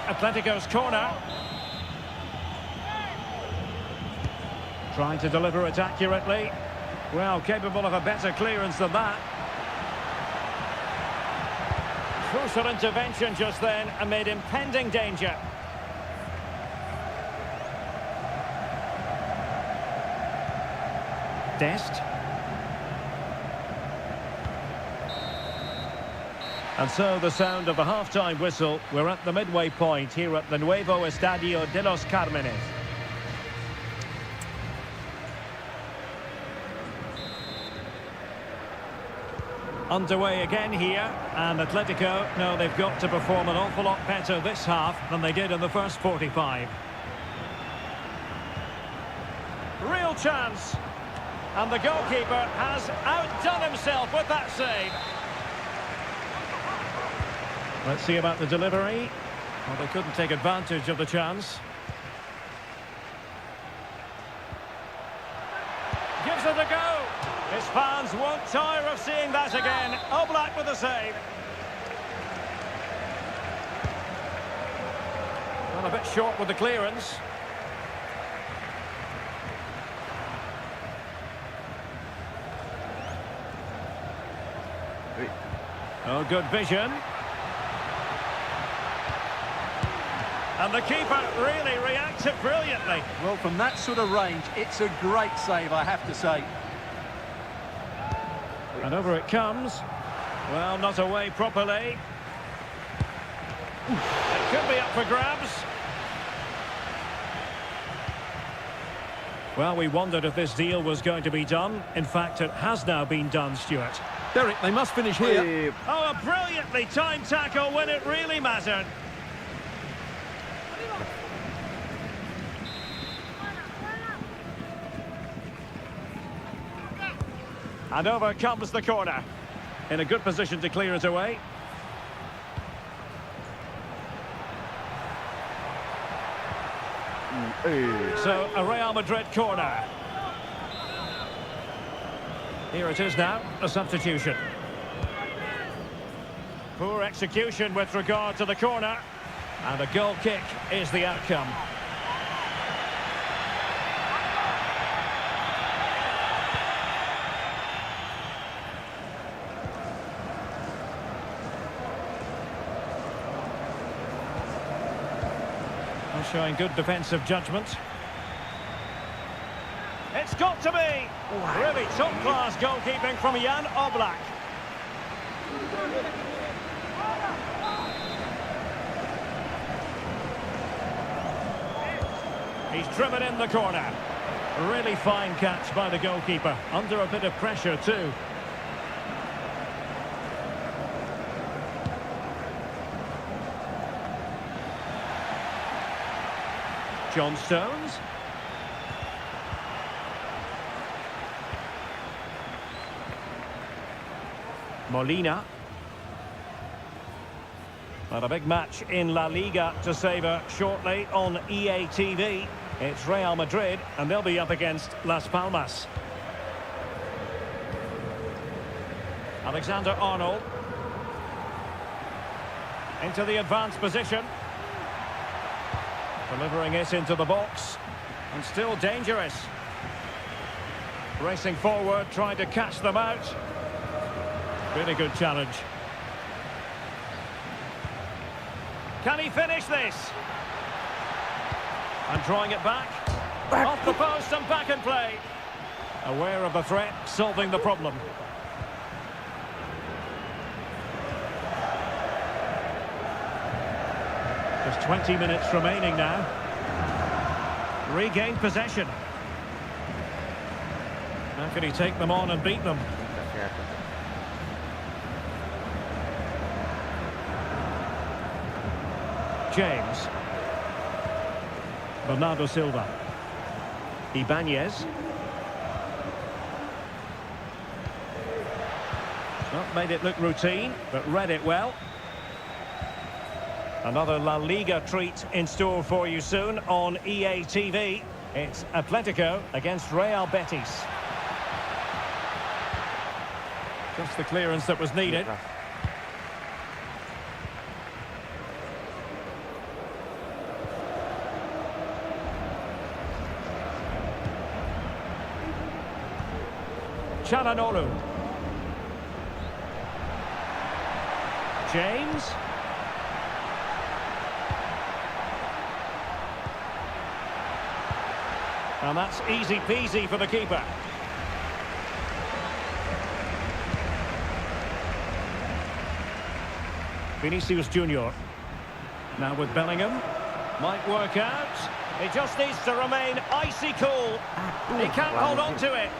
Atletico's corner. Trying to deliver it accurately. Well, capable of a better clearance than that. Crucial intervention just then amid impending danger. Dest. And so the sound of the half-time whistle. We're at the midway point here at the Nuevo Estadio de los Cármenes. Underway again here, and Atletico know they've got to perform an awful lot better this half than they did in the first 45. Real chance, and the goalkeeper has outdone himself with that save. Let's see about the delivery. Well, they couldn't take advantage of the chance. Gives it a go. His fans won't tire of seeing that again. Oblak with the save. Well, a bit short with the clearance. Oh, good vision. And the keeper really reacted brilliantly. Well, from that sort of range, it's a great save, I have to say. And over it comes. Well, not away properly. It could be up for grabs. Well, we wondered if this deal was going to be done. In fact, it has now been done, Stuart. Derek, they must finish here. Oh, a brilliantly timed tackle when it really mattered. And over comes the corner. In a good position to clear it away. So, a Real Madrid corner. Here it is now, a substitution. Poor execution with regard to the corner. And a goal kick is the outcome. Showing good defensive judgment. It's got to be! Really top-class goalkeeping from Jan Oblak. He's driven in the corner. Really fine catch by the goalkeeper. Under a bit of pressure too. John Stones. Molina. But a big match in La Liga to savour shortly on EA TV. It's Real Madrid, and they'll be up against Las Palmas. Alexander-Arnold. Into the advanced position. Delivering it into the box. And still dangerous. Racing forward, trying to catch them out. Really good challenge. Can he finish this? And drawing it back. Off the post and back in play. Aware of the threat, solving the problem. Just 20 minutes remaining now. Regained possession. How can he take them on and beat them? James. Bernardo Silva. Ibanez. Not made it look routine, but read it well. Another La Liga treat in store for you soon on EA TV. It's Atletico against Real Betis. Just the clearance that was needed. Çalhanoğlu. James. And that's easy peasy for the keeper. Vinicius Junior. Now with Bellingham. Might work out. He just needs to remain icy cool. He can't hold on to it.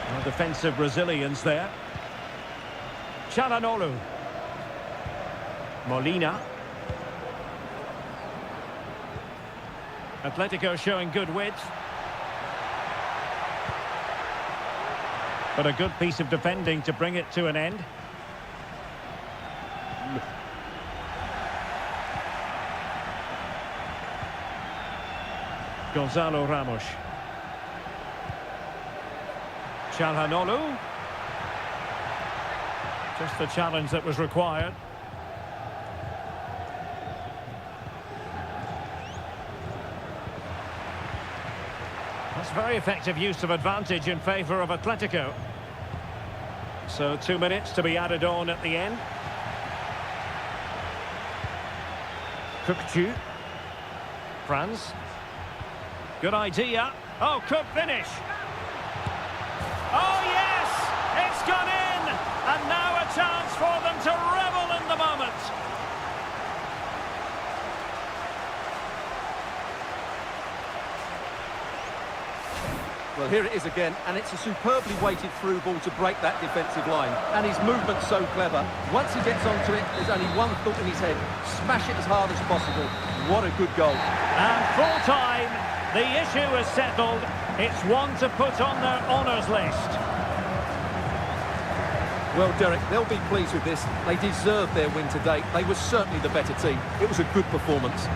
Well, defensive resilience there. Çalhanoğlu. Molina. Atletico showing good width. But a good piece of defending to bring it to an end. Gonzalo Ramos. Çalhanoğlu. Just the challenge that was required. That's very effective use of advantage in favour of Atletico. So 2 minutes to be added on at the end. Kukçu. Franz. Good idea. Oh, could finish. Oh, yes! It's gone in! And now a chance for them to revel in the moment. Well, here it is again, and it's a superbly weighted through ball to break that defensive line. And his movement's so clever. Once he gets onto it, there's only one thought in his head. Smash it as hard as possible. What a good goal. And full time, the issue is settled. It's one to put on their honours list. Well, Derek, they'll be pleased with this. They deserved their win today. They were certainly the better team. It was a good performance.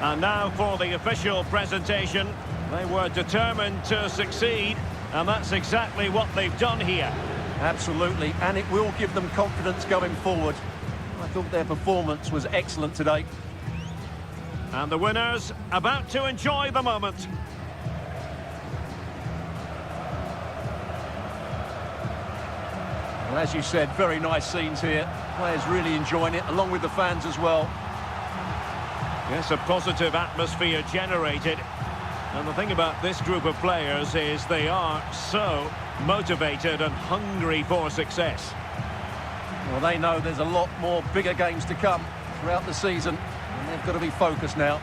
And now for the official presentation. They were determined to succeed, and that's exactly what they've done here. Absolutely, and it will give them confidence going forward. I thought their performance was excellent today. And the winners about to enjoy the moment. Well, as you said, very nice scenes here. Players really enjoying it, along with the fans as well. Yes, a positive atmosphere generated. And the thing about this group of players is they are so motivated and hungry for success. Well, they know there's a lot more bigger games to come throughout the season, and they've got to be focused now.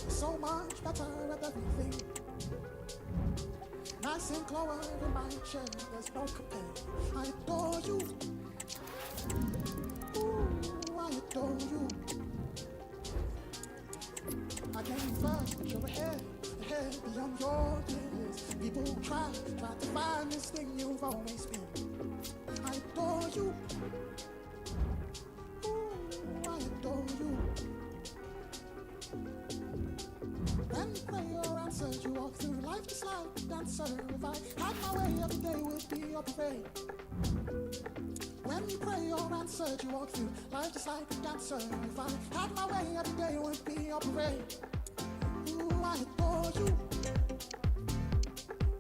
So much better at everything. Nice and clover in my chair, there's no compare. I adore you. Ooh, I adore you. I came first, but you're ahead beyond your years. People try to find this thing you've always been. I adore you. adore you. When you pray or answer, you walk through life just like a dancer. If I had my way, every day would be a parade. When you pray or answer, you walk through life just like a dancer. If I had my way, every day would be a parade. Ooh, I adore you.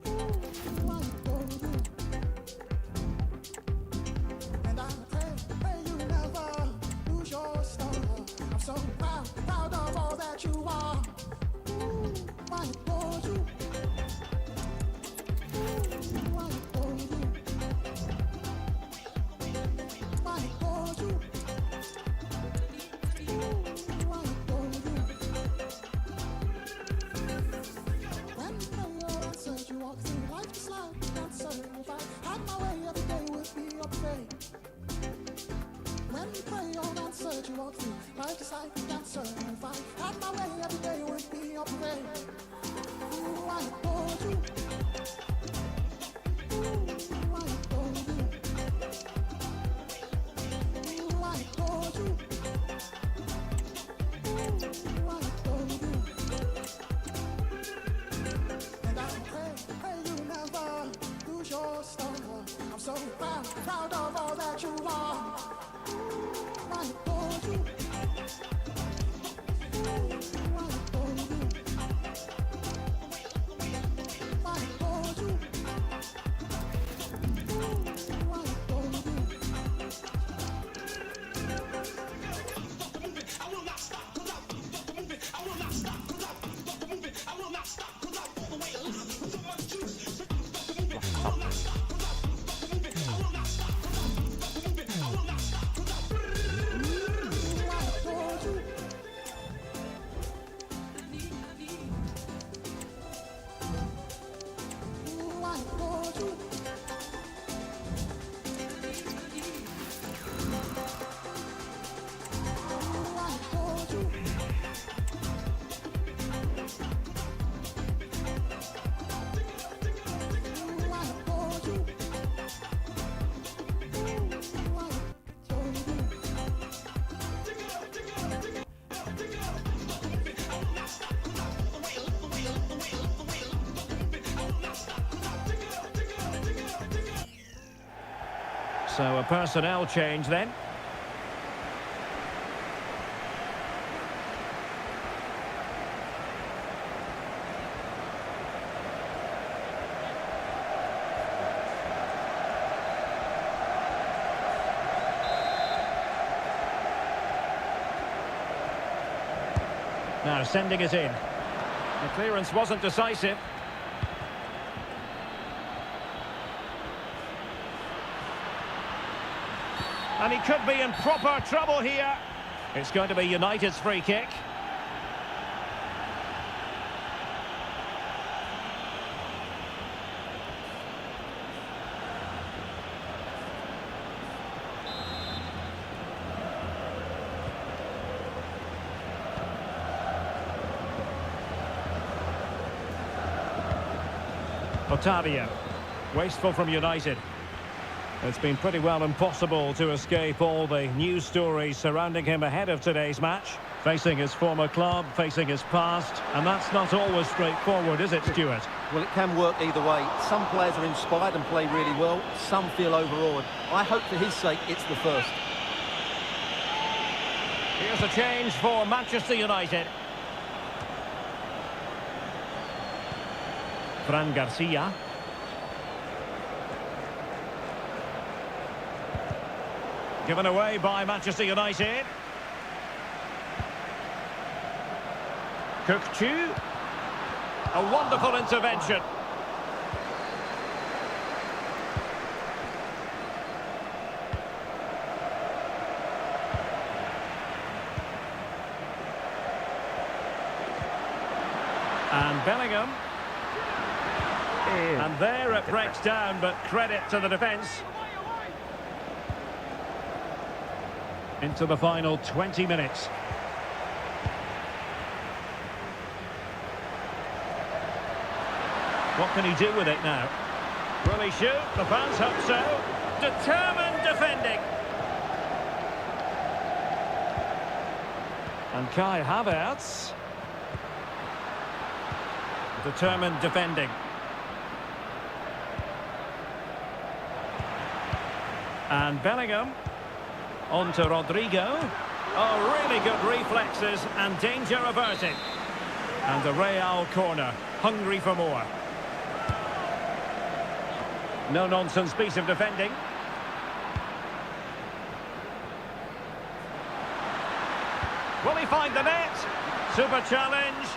Ooh, I adore you. And I pray you never lose your star. I'm so proud of all that you are. Ooh, I adore you. Ooh, I adore you. I adore you. Ooh, I adore you. When you pray or answer, you walk through life just like a dancer. If I had my way, every day would be a parade. When you pray or answer, you walk through life just like a dancer. If I had my way, every day would be a parade. Ooh, I adore you. Ooh, I adore you. Ooh, I adore you. Ooh, I adore you. And I pray you never lose your star. I'm so proud of all that you are. Ooh, I adore you. Ooh, I adore you. I adore you. Ooh, I adore you. I will not stop, 'cause I'm moving. I will not stop, 'cause I'm moving. I will not stop, 'cause I'm all the way alive. So much juice. I will not stop, 'cause I'm moving. I will not stop, 'cause I'm moving. I will not stop, 'cause I'm I adore you. Ooh, I adore you. Ooh, I adore you. Ooh, I adore you. Ooh, I adore you. So a personnel change then. Now sending it in. The clearance wasn't decisive. And he could be in proper trouble here. It's going to be United's free kick. Otavio, wasteful from United. It's been pretty well impossible to escape all the news stories surrounding him ahead of today's match. Facing his former club, facing his past, and that's not always straightforward, is it, Stuart? Well, it can work either way. Some players are inspired and play really well. Some feel overawed. I hope for his sake it's the first. Here's a change for Manchester United. Fran Garcia. Given away by Manchester United. Cook-Chu. A wonderful intervention. And Bellingham. And there it breaks down, but credit to the defence. Into the final 20 minutes. What can he do with it now? Will he shoot? The fans hope so. Determined defending. And Kai Havertz. Determined defending. And Bellingham. On to Rodrigo. Oh, really good reflexes and danger averted. And a Real corner, hungry for more. No-nonsense piece of defending. Will he find the net? Super challenge.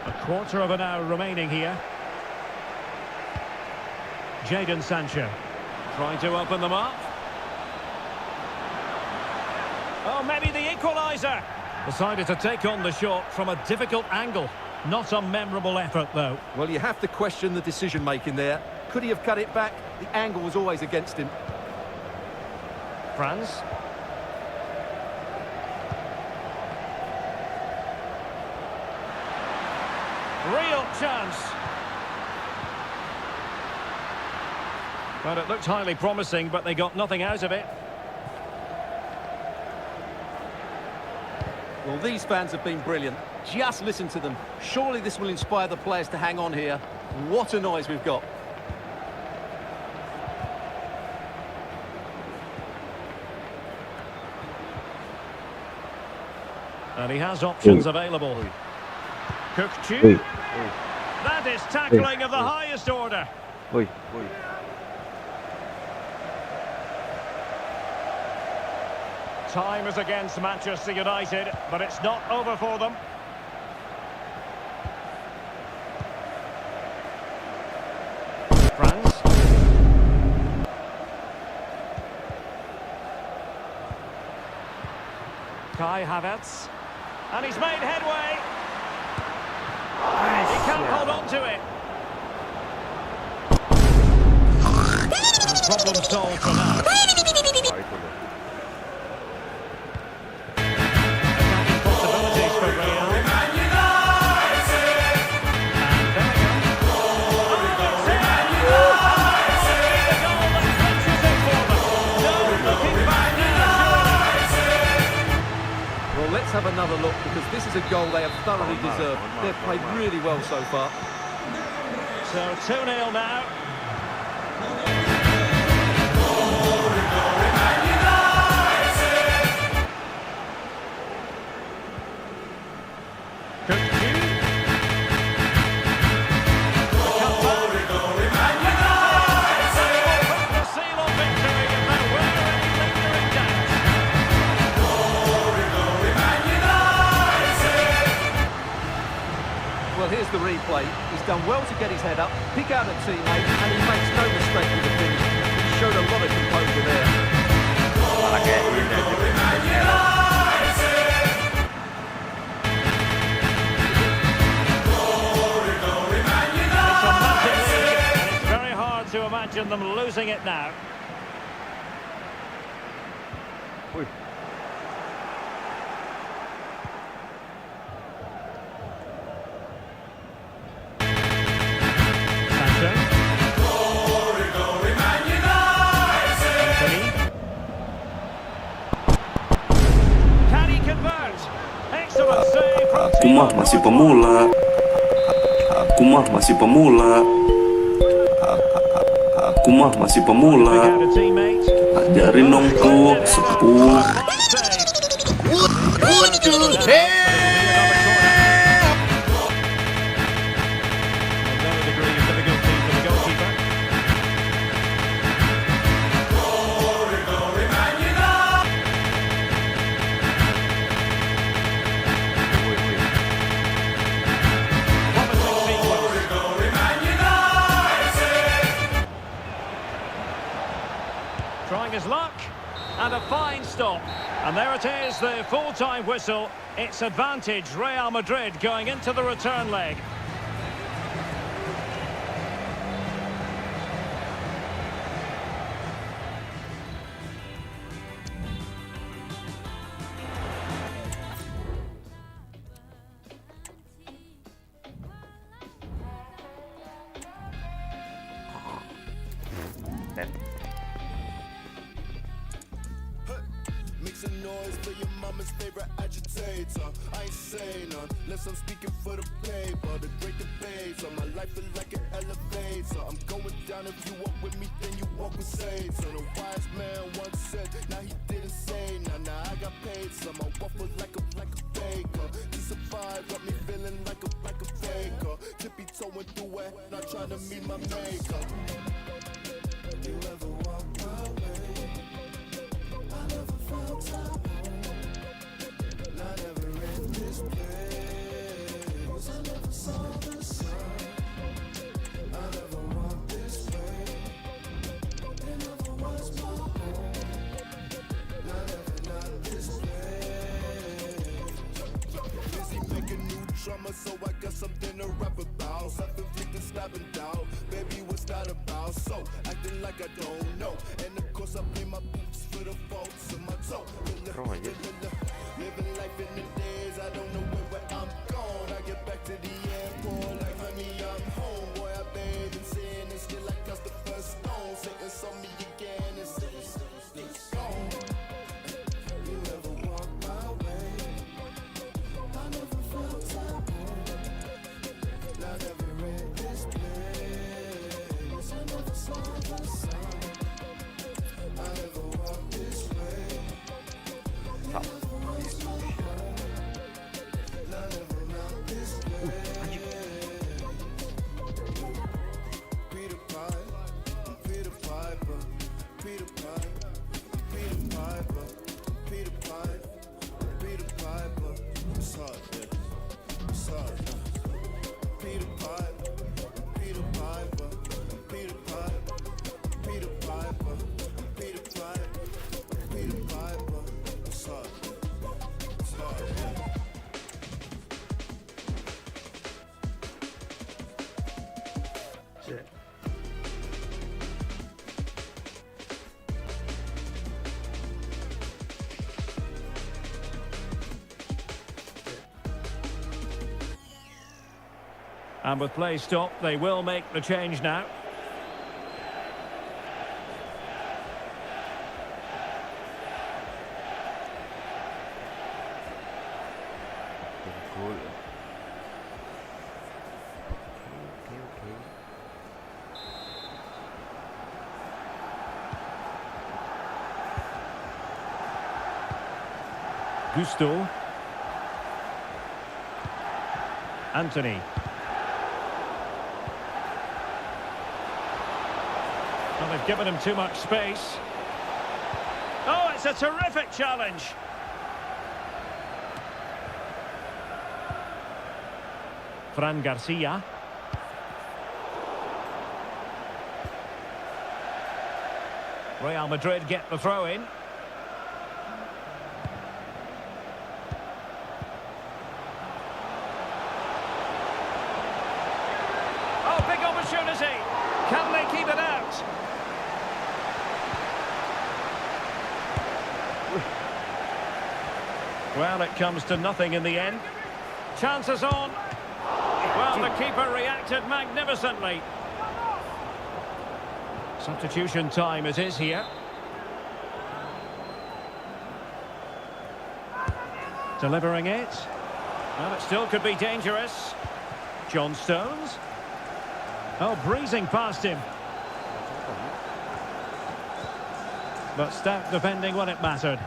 A quarter of an hour remaining here. Jadon Sancho trying to open them up. Oh, maybe the equaliser. Decided to take on the shot from a difficult angle. Not a memorable effort, though. Well, you have to question the decision-making there. Could he have cut it back? The angle was always against him. France. Real chance. Well, it looked highly promising, but they got nothing out of it. Well, these fans have been brilliant. Just listen to them. Surely this will inspire the players to hang on here. What a noise we've got. And he has options available. Cook-Chu. That is tackling of the highest order. Time is against Manchester United, but it's not over for them. France. Kai Havertz. And he's made headway. He can't hold on to it. And problem solved for now. Attacking possibilities for Real. And Bellingham. Oh, that's it! The goal that clinches it for them. No looking back now, surely. Well, let's have another look, because this is a goal they have thoroughly deserved. They've played really well so far. So 2-0 now. Well, here's the replay. He's done well to get his head up, pick out a teammate, and he makes no mistake with the finish. He showed a lot of composure there. It's very hard to imagine them losing it now. Aku mah masih pemula. Aku mah masih pemula. Aku mah masih pemula. Ajarin dong tuh sepuh. Trying his luck, and a fine stop. And there it is, the full-time whistle. It's advantage Real Madrid going into the return leg. noise for your mama's favorite agitator. I ain't saying none, unless I'm speaking for the paper. The great debates on my life is like an elevator. I'm going down, if you walk with me, then you walk with Satan. A wise man once said, now he didn't say none. Now I got paid some, I waffle like a baker. To survive, got me feeling like a faker. Tippy toeing through it, not trying to meet my maker. You ever walk my way? I never felt top home. Not ever in this place. I never saw the sun. I never walked this way. It never was my home. Not this place. Busy making new drama, so I got something to rap about. Self-inflicted slapping down. Baby, what's that about? So, acting like I don't know. And of course, I play my boots for the folks in my toe. Living life in the days, I don't know where I'm gone. I get back to the airport like, honey, I'm home. Boy, I bathe in sin and still I cast the first stone. Satan saw me again and said, it's gone. You ever walk my way? I never felt at home. Not ever in this place. I never saw the sun. I never walked this way. And with play stopped, they will make the change now. Gusto. Anthony. Well, they've given him too much space. Oh, it's a terrific challenge. Fran Garcia. Real Madrid get the throw in. Oh, big opportunity. Can they keep it out? Well, it comes to nothing in the end. Chances on. Well, the keeper reacted magnificently. Substitution time it is here. Delivering it. Well, it still could be dangerous. John Stones. Oh, breezing past him. But stout defending when it mattered.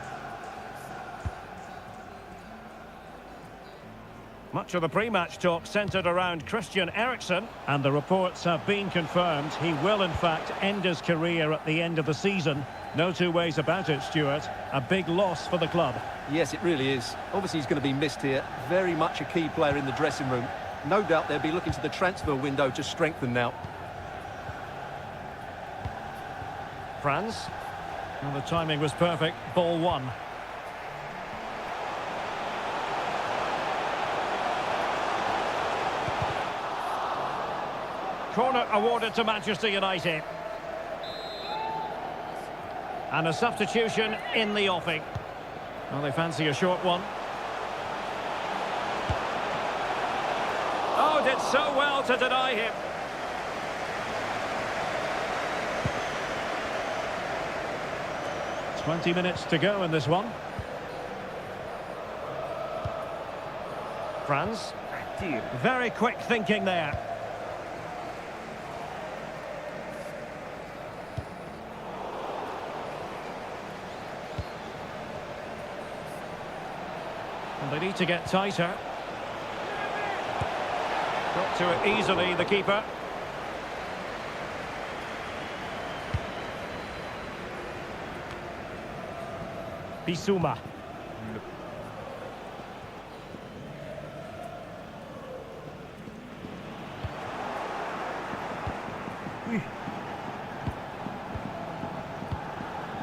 Much of the pre-match talk centred around Christian Eriksen, and the reports have been confirmed. He will, in fact, end his career at the end of the season. No two ways about it, Stuart. A big loss for the club. Yes, it really is. Obviously, he's going to be missed here. Very much a key player in the dressing room. No doubt they'll be looking to the transfer window to strengthen now. Franz. Well, the timing was perfect. Ball one. Corner awarded to Manchester United. And a substitution in the offing. Well, they fancy a short one. Oh, did so well to deny him. .20 minutes to go in this one. Franz. Very quick thinking there. And they need to get tighter. Got to it easily, the keeper. Bissouma.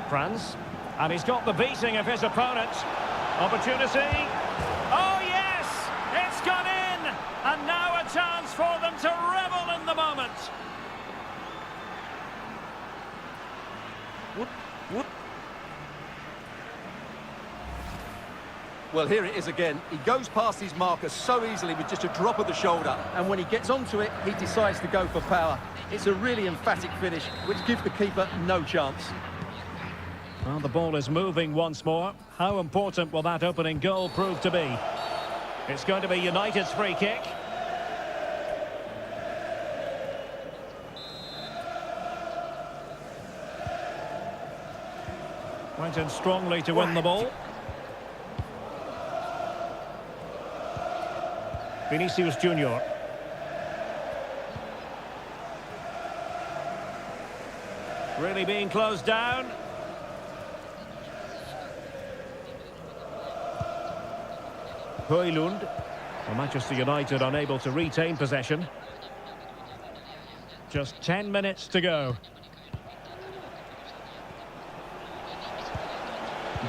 Franz, and he's got the beating of his opponent. Opportunity. Oh yes, it's gone in, and now a chance for them to revel in the moment. Well, here it is again. He goes past his marker so easily with just a drop of the shoulder, and when he gets onto it, he decides to go for power. It's a really emphatic finish, which gives the keeper no chance. Well, the ball is moving once more. How important will that opening goal prove to be? It's going to be United's free kick. Went in strongly to win the ball. Vinicius Junior. Really being closed down. Højlund. Well, Manchester United unable to retain possession. Just 10 minutes to go.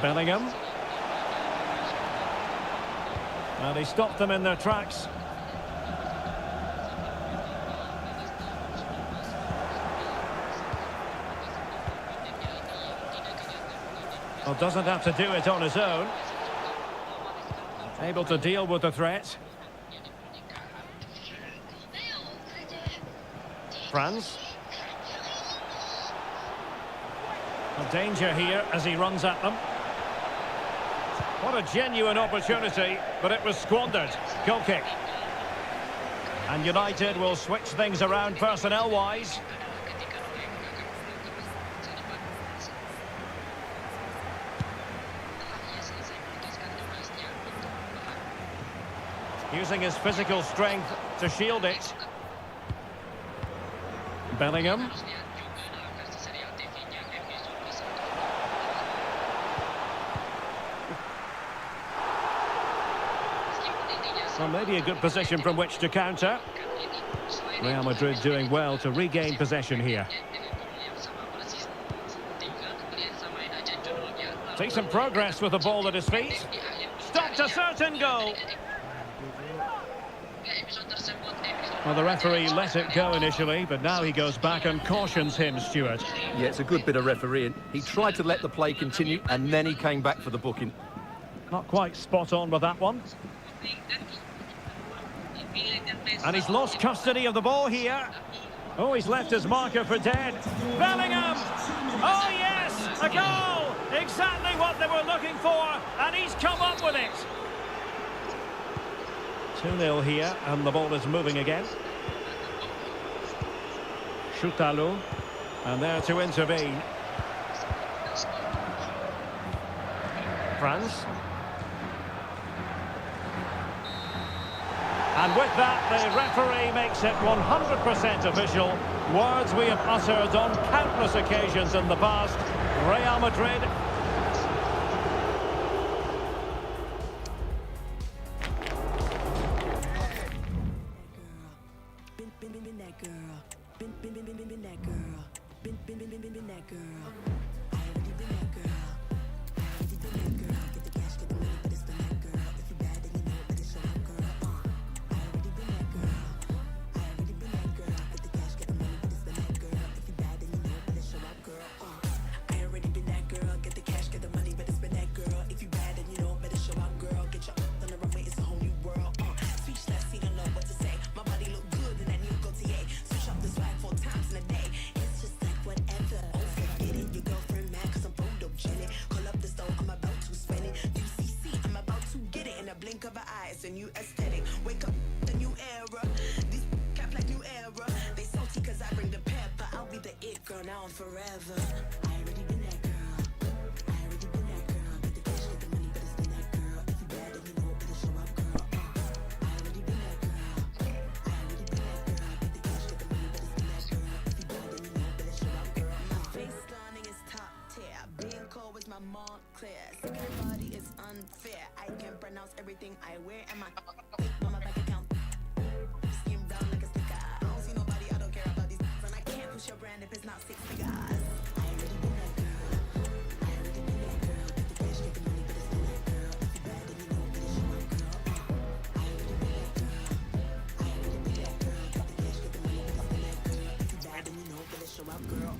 Bellingham. And he stopped them in their tracks. Well, doesn't have to do it on his own. Able to deal with the threat. Franz. A danger here as he runs at them. What a genuine opportunity, but it was squandered. Goal kick. And United will switch things around personnel-wise. Using his physical strength to shield it. Bellingham. Well, maybe a good position from which to counter. Real Madrid doing well to regain possession here. See some progress with the ball at his feet. Stopped a certain goal. Well, the referee let it go initially, but now he goes back and cautions him, Stuart. Yeah, it's a good bit of refereeing. He tried to let the play continue, and then he came back for the booking. Not quite spot on with that one. And he's lost custody of the ball here. Oh, he's left his marker for dead. Bellingham! Oh, yes! A goal! Exactly what they were looking for, and he's come up with it. 2-0 here, and the ball is moving again. Kalo, and there to intervene. Franz. And with that, the referee makes it 100% official. Words we have uttered on countless occasions in the past. Real Madrid. nice, a new aesthetic. Wake up, the new era. These cap like new era. They salty cause I bring the pepper. I'll be the it girl now and forever. I already been that girl. I already been that girl. Get the cash, get the money, better spend that girl. If you bad, then you know, better show up, girl. I already been that girl. I already been that girl. Get the cash, get the money, better spend that girl. If you bad, then you know, better show up, girl. My face stunning is top tier. Being cold is my mom clear. Second body is unfair. I can pronounce everything I wear and my on my bank account. Skin brown like a sticker. I don't see nobody, I don't care about these and I can't push your brand if it's not 6 figures. I already been that girl. I already been that girl. Get the cash, get the money, better spend that girl. If you bad, then you know, better show up, girl. I already been that girl. I already been that girl. Get the cash, get the money, better spend that girl. If you bad, then you know, better show up, girl.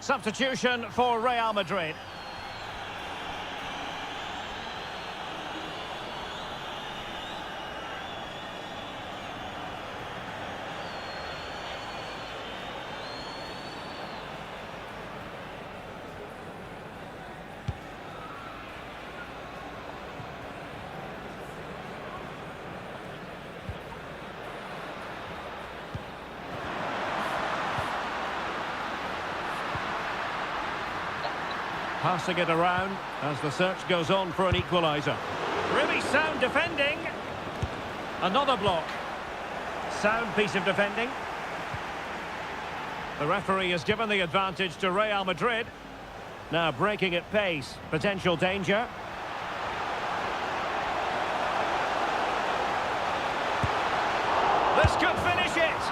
Substitution for Real Madrid. Passing it around as the search goes on for an equaliser. Really sound defending. Another block. Sound piece of defending. The referee has given the advantage to Real Madrid. Now breaking at pace. Potential danger. This could finish it.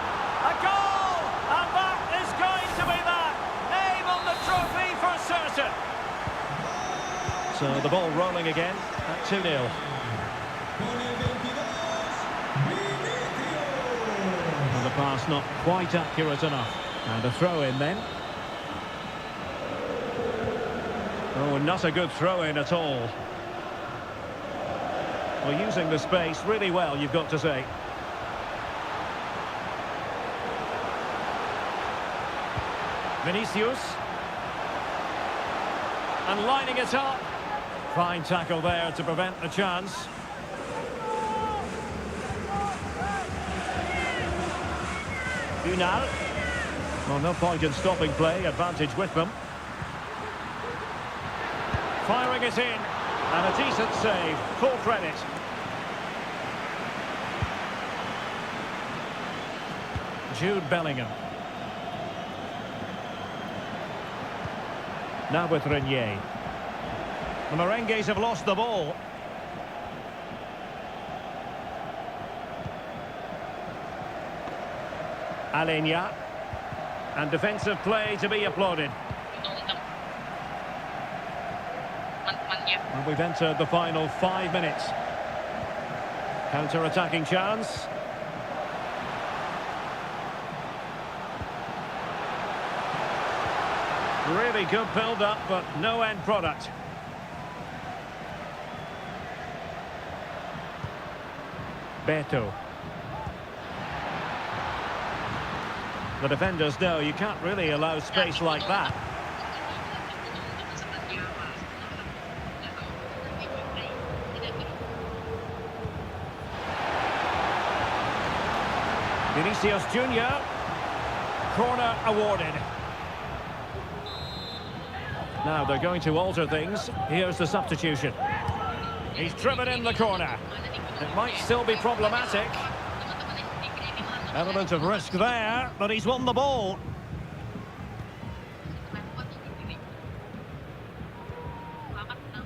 A goal! And that is going to be that. Name on the trophy for certain. So the ball rolling again at 2-0. And the pass not quite accurate enough. And a throw in then. Oh, not a good throw in at all. Well, using the space really well, you've got to say. Vinicius. And lining it up. Fine tackle there to prevent the chance. Unal. Well, no point in stopping play. Advantage with them. Firing it in. And a decent save. Full credit. Jude Bellingham. Now with Renier. The Merengues have lost the ball. Alenia. And defensive play to be applauded. And we've entered the final 5 minutes. Counter-attacking chance. Really good build-up, but no end product. Beto. The defenders know you can't really allow space like that. Vinicius Junior. Corner awarded. Now they're going to alter things. Here's the substitution. He's driven in the corner. It might still be problematic. Element of risk there, but he's won the ball.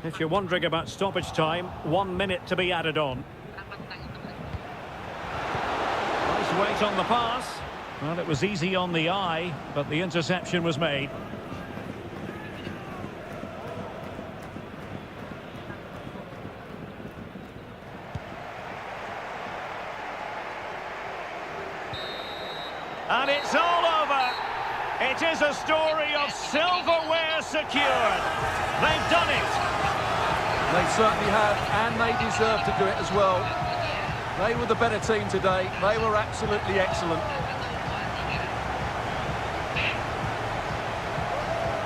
If you're wondering about stoppage time, 1 minute to be added on. Nice weight on the pass. Well, it was easy on the eye, but the interception was made. And it's all over. It is a story of silverware secured. They've done it. They certainly have, and they deserve to do it as well. They were the better team today. They were absolutely excellent.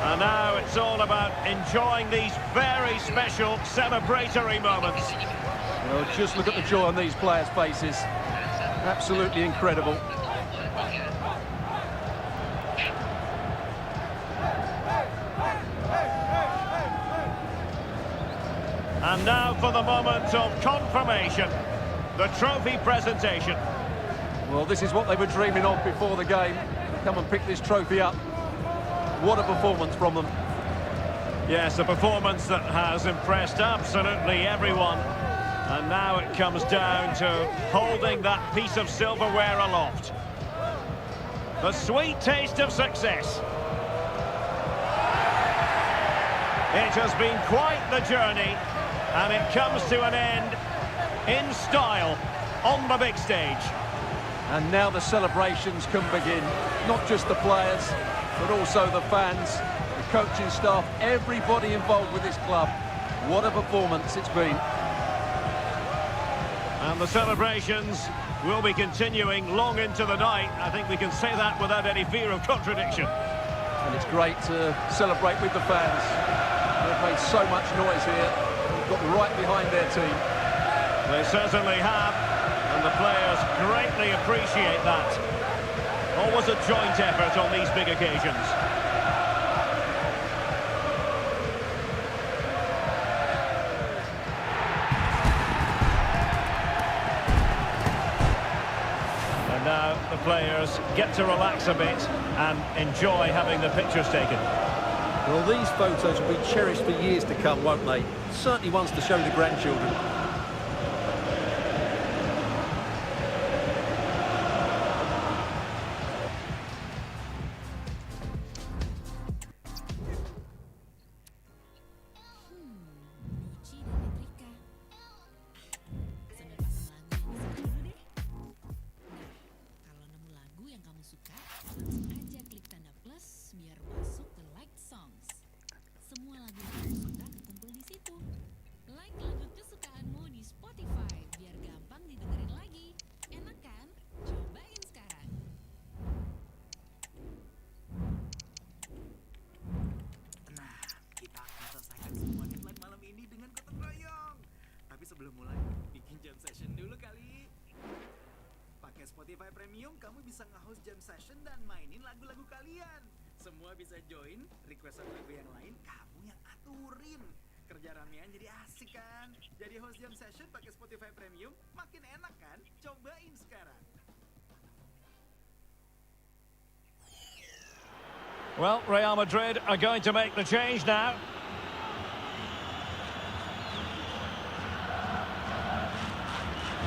And now it's all about enjoying these very special celebratory moments. Well, just look at the joy on these players' faces. Absolutely incredible. And now for the moment of confirmation, the trophy presentation. Well, this is what they were dreaming of before the game. Come and pick this trophy up. What a performance from them. Yes, a performance that has impressed absolutely everyone. And now it comes down to holding that piece of silverware aloft. The sweet taste of success. It has been quite the journey, and it comes to an end in style on the big stage. And now the celebrations can begin. Not just the players, but also the fans, the coaching staff, everybody involved with this club. What a performance it's been. And the celebrations will be continuing long into the night. I think we can say that without any fear of contradiction. And it's great to celebrate with the fans. They've made so much noise here. They've got right behind their team. They certainly have, and the players greatly appreciate that. Always a joint effort on these big occasions. And now the players get to relax a bit and enjoy having the pictures taken. Well, these photos will be cherished for years to come, won't they? Certainly ones to show the grandchildren. Sebelum mulai, bikin jam session dulu kali. Pakai Spotify Premium, kamu bisa nge-host jam session dan mainin lagu-lagu kalian. Semua bisa join, requestan lagu yang lain, kamu yang aturin. Kerja ramean jadi asik kan? Jadi host jam session pakai Spotify Premium, makin enak kan? Cobain sekarang. Well, Real Madrid are going to make the change now.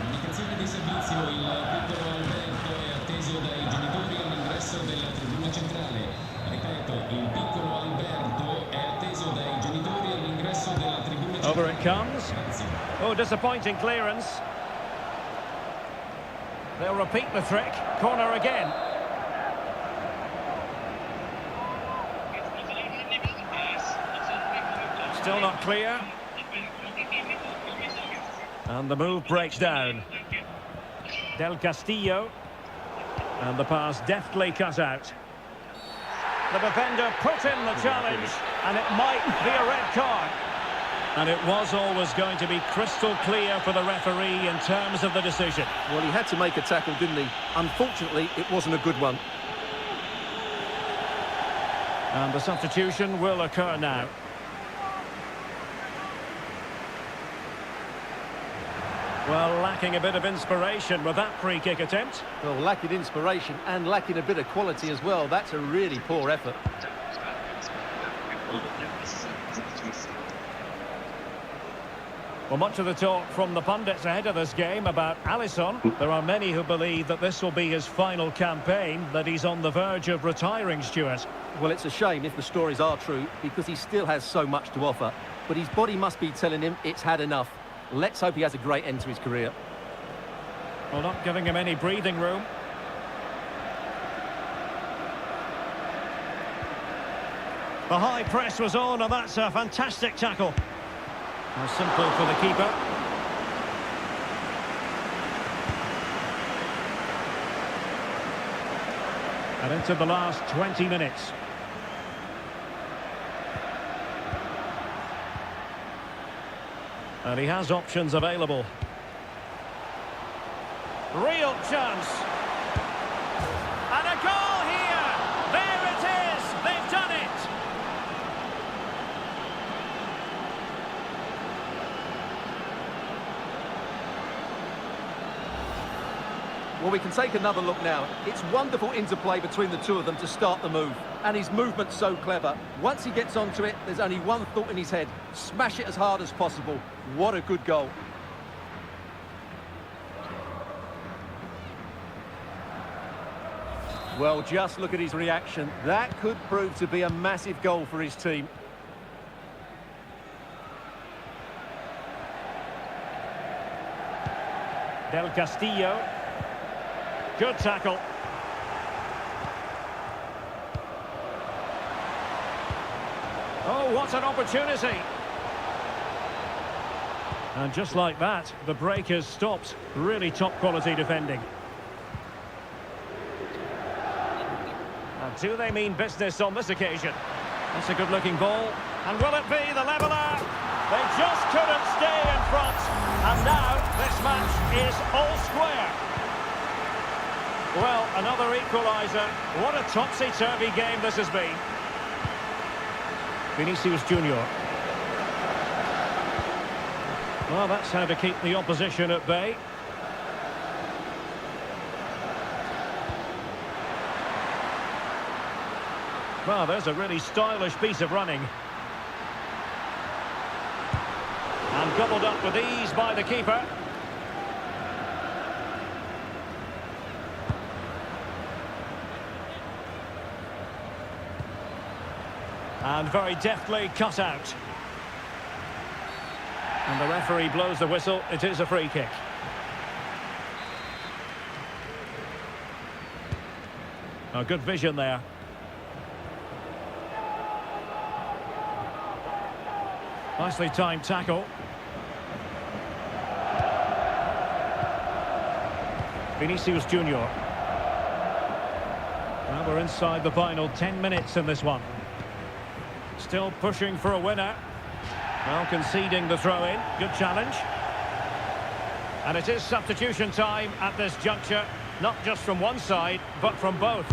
Comunicazione di servizio, il piccolo Alberto è atteso dai genitori all'ingresso della tribuna centrale. Ripeto, il piccolo Alberto è atteso dai genitori all'ingresso della tribuna centrale. Over it comes. Oh, disappointing clearance. They'll repeat the trick. Corner again. Still not clear. And the move breaks down. Del Castillo. And the pass deftly cut out. The defender put in the challenge, and it might be a red card. And it was always going to be crystal clear for the referee in terms of the decision. Well, he had to make a tackle, didn't he? Unfortunately, it wasn't a good one. And the substitution will occur now. Well, lacking a bit of inspiration with that free kick attempt. Well, lacking inspiration and lacking a bit of quality as well. That's a really poor effort. Well, much of the talk from the pundits ahead of this game about Alisson. There are many who believe that this will be his final campaign, that he's on the verge of retiring, Stuart. Well, it's a shame if the stories are true, because he still has so much to offer. But his body must be telling him it's had enough. Let's hope he has a great end to his career. Well, not giving him any breathing room. The high press was on, and that's a fantastic tackle. Now simple for the keeper. And into the last 20 minutes. And he has options available. Real chance. And a goal here! There it is! They've done it! Well, we can take another look now. It's wonderful interplay between the two of them to start the move. And his movement's so clever. Once he gets onto it, there's only one thought in his head. Smash it as hard as possible. What a good goal. Well, just look at his reaction. That could prove to be a massive goal for his team. Del Castillo. Good tackle. Oh, what an opportunity. And just like that, the break has stopped. Really top quality defending. And do they mean business on this occasion? That's a good-looking ball. And will it be the leveller? They just couldn't stay in front. And now this match is all square. Well, another equaliser. What a topsy-turvy game this has been. Vinicius Junior. Well, that's how to keep the opposition at bay. Well, there's a really stylish piece of running. And gobbled up with ease by the keeper. And very deftly cut out. And the referee blows the whistle. It is a free kick. Oh, good vision there. Nicely timed tackle. Vinicius Junior. Now we're inside the final 10 minutes in this one. Still pushing for a winner. Well, conceding the throw-in. Good challenge. And it is substitution time at this juncture. Not just from one side, but from both.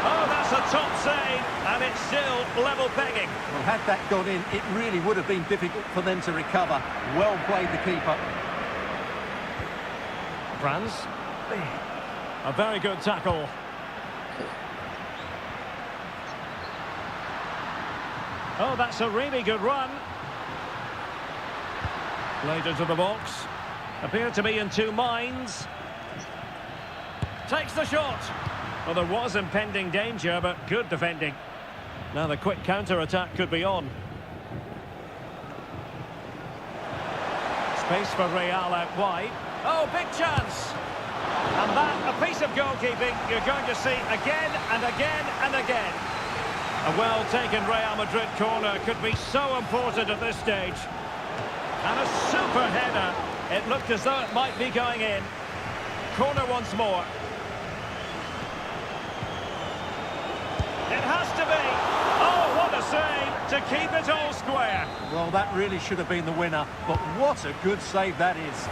Oh, that's a top save. And it's still level pegging. Well, had that gone in, it really would have been difficult for them to recover. Well played, the keeper. Franz. A very good tackle. Oh, that's a really good run. Played into the box. Appeared to be in two minds. Takes the shot. Well, there was impending danger, but good defending. Now the quick counter-attack could be on. Space for Real out wide. Oh, big chance. And that, a piece of goalkeeping you're going to see again and again and again. A well-taken Real Madrid corner could be so important at this stage. And a super header. It looked as though it might be going in. Corner once more. It has to be. Oh, what a save to keep it all square. Well, that really should have been the winner, but what a good save that is.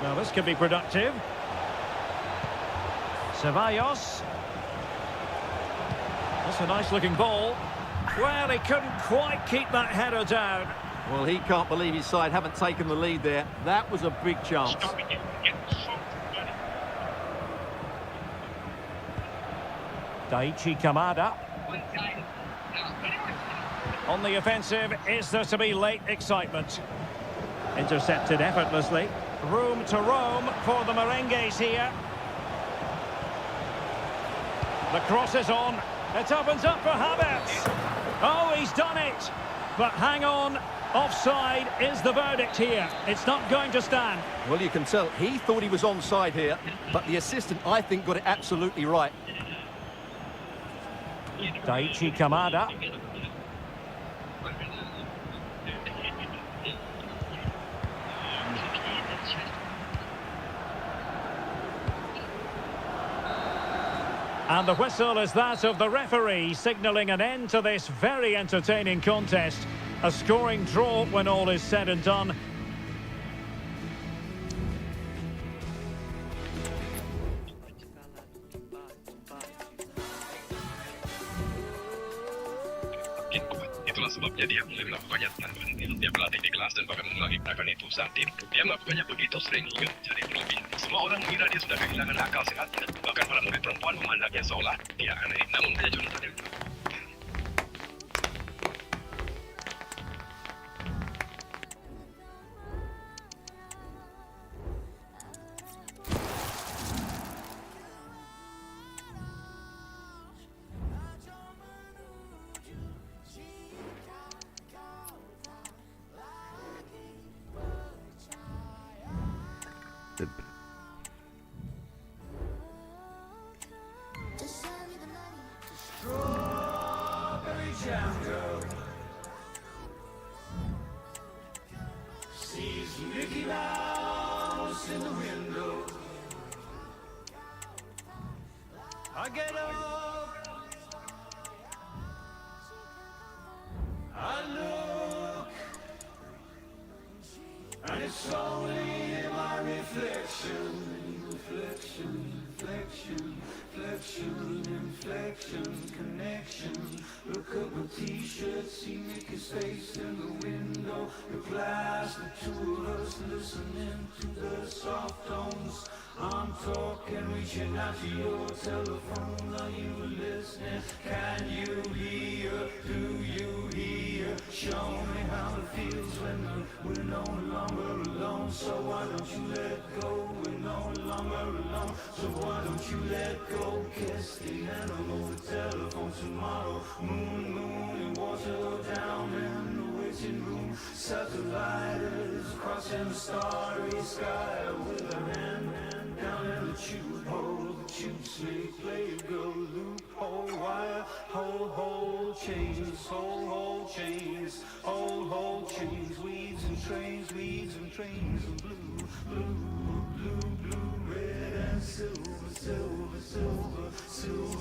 Now, this could be productive. Ceballos. That's a nice-looking ball. Well, he couldn't quite keep that header down. Well, he can't believe his side haven't taken the lead there. That was a big chance. Daichi Kamada. On the offensive, is there to be late excitement? Intercepted effortlessly. Room to roam for the merengues here. The cross is on. It opens up for Havertz. Oh, he's done it. But hang on. Offside is the verdict here. It's not going to stand. Well, you can tell he thought he was onside here, but the assistant, I think, got it absolutely right. Daichi Kamada. And the whistle is that of the referee, signalling an end to this very entertaining contest. A scoring draw when all is said and done. Itulah sebabnya dia mulai melakukannya tanpa henti. Dia berlatih di kelas dan bahkan mengakibatkan itu saat tim. Dia melakukannya begitu sering hingga menjadi berlebihan. Semua orang mengira dia sudah kehilangan akal sehatnya. Bahkan para murid perempuan memandangnya seolah dia aneh. Namun dia Jonathan itu. I get up, I look, and it's only in my reflection, connection. Look up my t-shirt, see Mickey's face in the window, the glass, the two of us listening to the soft tones. I'm talking, reaching out to your telephone. Are you listening? Can you hear? Do you hear? Show me how it feels when we're no longer alone. So why don't you let go? We're no longer alone. So why don't you let go? Kiss the animal, the telephone tomorrow. Moon, and water down in the waiting room. Satellite crossing the starry sky with a hand. Down in the tube hole, the tube sleep, play a go, loophole, wire, whole chains, whole chains, whole chains, weeds and trains, and blue, red and silver,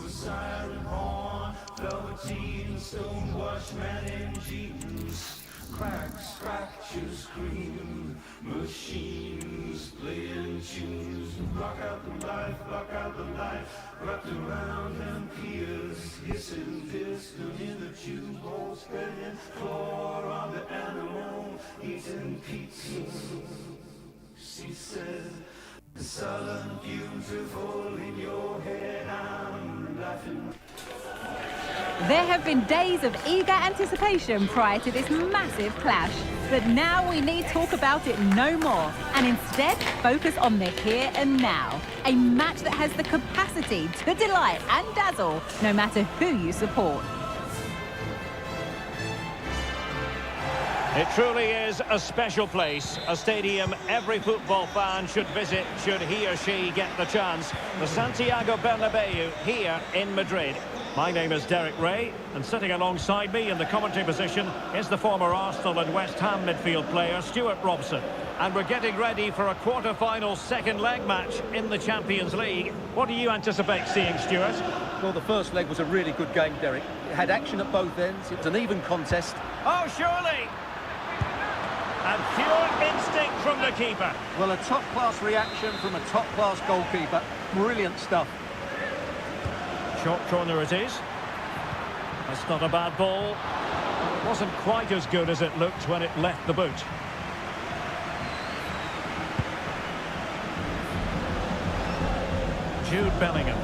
siren horn, velveteen, stonewashed man in jeans. Cracks, scratches, scream, machines playing tunes. Block out the life, wrapped around Amperes, hissing piston in the tube hole, spreading floor of the animal, eating pizza. She said, sullen, beautiful in your head, I'm laughing. There have been days of eager anticipation prior to this massive clash. But now we need talk about it no more and instead focus on the here and now. A match that has the capacity to delight and dazzle no matter who you support. It truly is a special place, a stadium every football fan should visit should he or she get the chance. The Santiago Bernabeu here in Madrid. My name is Derek Ray, and sitting alongside me in the commentary position is the former Arsenal and West Ham midfield player Stuart Robson. And we're getting ready for a quarter-final second leg match in the Champions League. What do you anticipate seeing, Stuart? Well, the first leg was a really good game, Derek. It had action at both ends. It was an even contest. Oh, surely! And pure instinct from the keeper. Well, a top-class reaction from a top-class goalkeeper. Brilliant stuff. Short corner it is. That's not a bad ball. It wasn't quite as good as it looked when it left the boot. Jude Bellingham.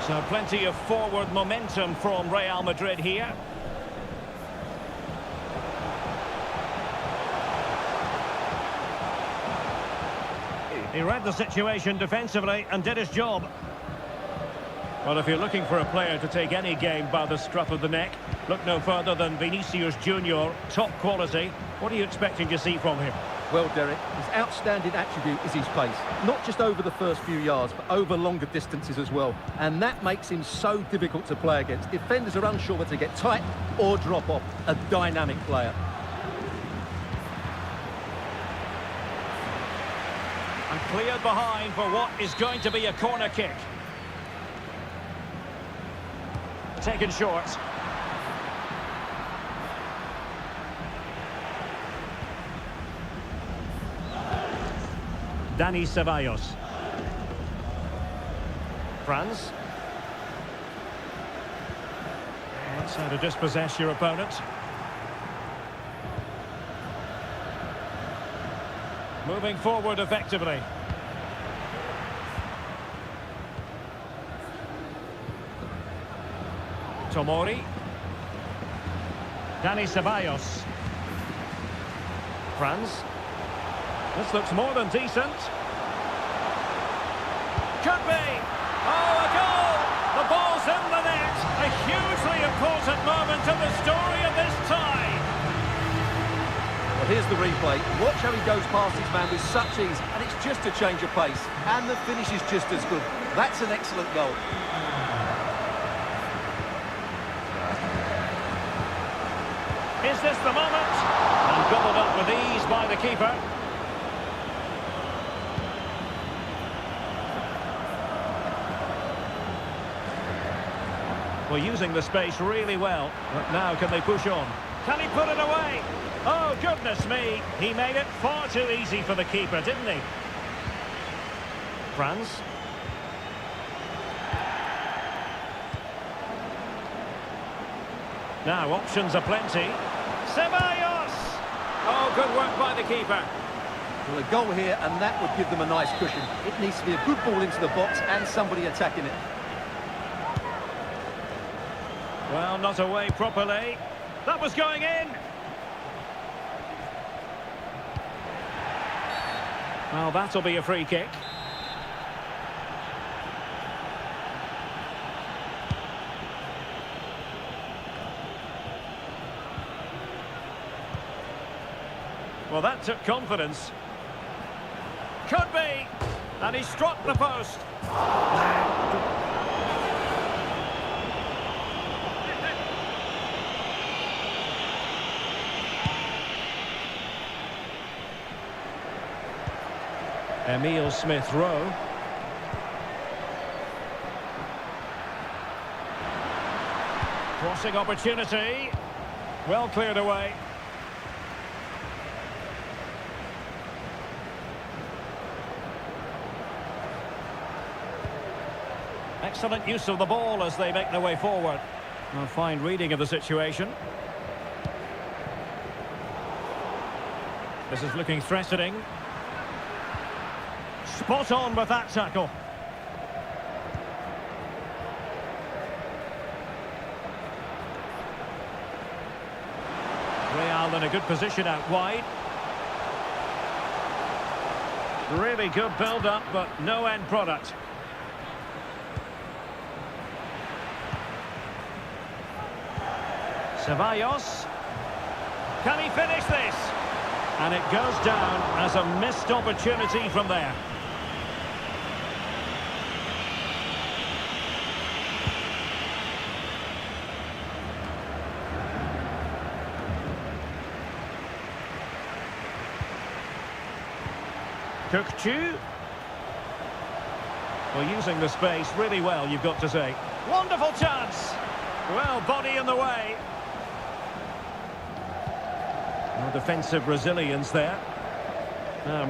So plenty of forward momentum from Real Madrid here. He read the situation defensively and did his job. Well, if you're looking for a player to take any game by the scruff of the neck, Look no further than Vinicius Junior, top quality. What are you expecting to see from him? Well, Derek, his outstanding attribute is his pace. Not just over the first few yards, but over longer distances as well. And that makes him so difficult to play against. Defenders are unsure whether to get tight or drop off. A dynamic player. And cleared behind for what is going to be a corner kick. Taken short. Dani Ceballos. Franz. That's how to dispossess your opponent. Moving forward effectively. Tomori. Dani Ceballos. Franz. This looks more than decent. Could be. Oh, a goal! The ball's in the net. A hugely important moment in the story of this tie. Well, here's the replay. Watch how he goes past his man with such ease, and it's just a change of pace. And the finish is just as good. That's an excellent goal. Is this the moment? And gobbled up with ease by the keeper. Well, using the space really well. But now can they push on? Can he put it away? Oh, goodness me. He made it far too easy for the keeper, didn't he? Franz. Now, options are plenty. Ceballos! Oh, good work by the keeper. Well, a goal here, and that would give them a nice cushion. It needs to be a good ball into the box and somebody attacking it. Well, not away properly. That was going in. Well, that'll be a free kick. Well, that took confidence. Could be. And he struck the post. Emile Smith-Rowe. Crossing opportunity. Well cleared away. Excellent use of the ball as they make their way forward. A fine reading of the situation. This is looking threatening. Spot on with that tackle. Real in a good position out wide. Really good build-up, but no end product. Ceballos. Can he finish this? And it goes down as a missed opportunity from there. Kökçü. Well, using the space really well, you've got to say. Wonderful chance. Well, body in the way. No defensive resilience there.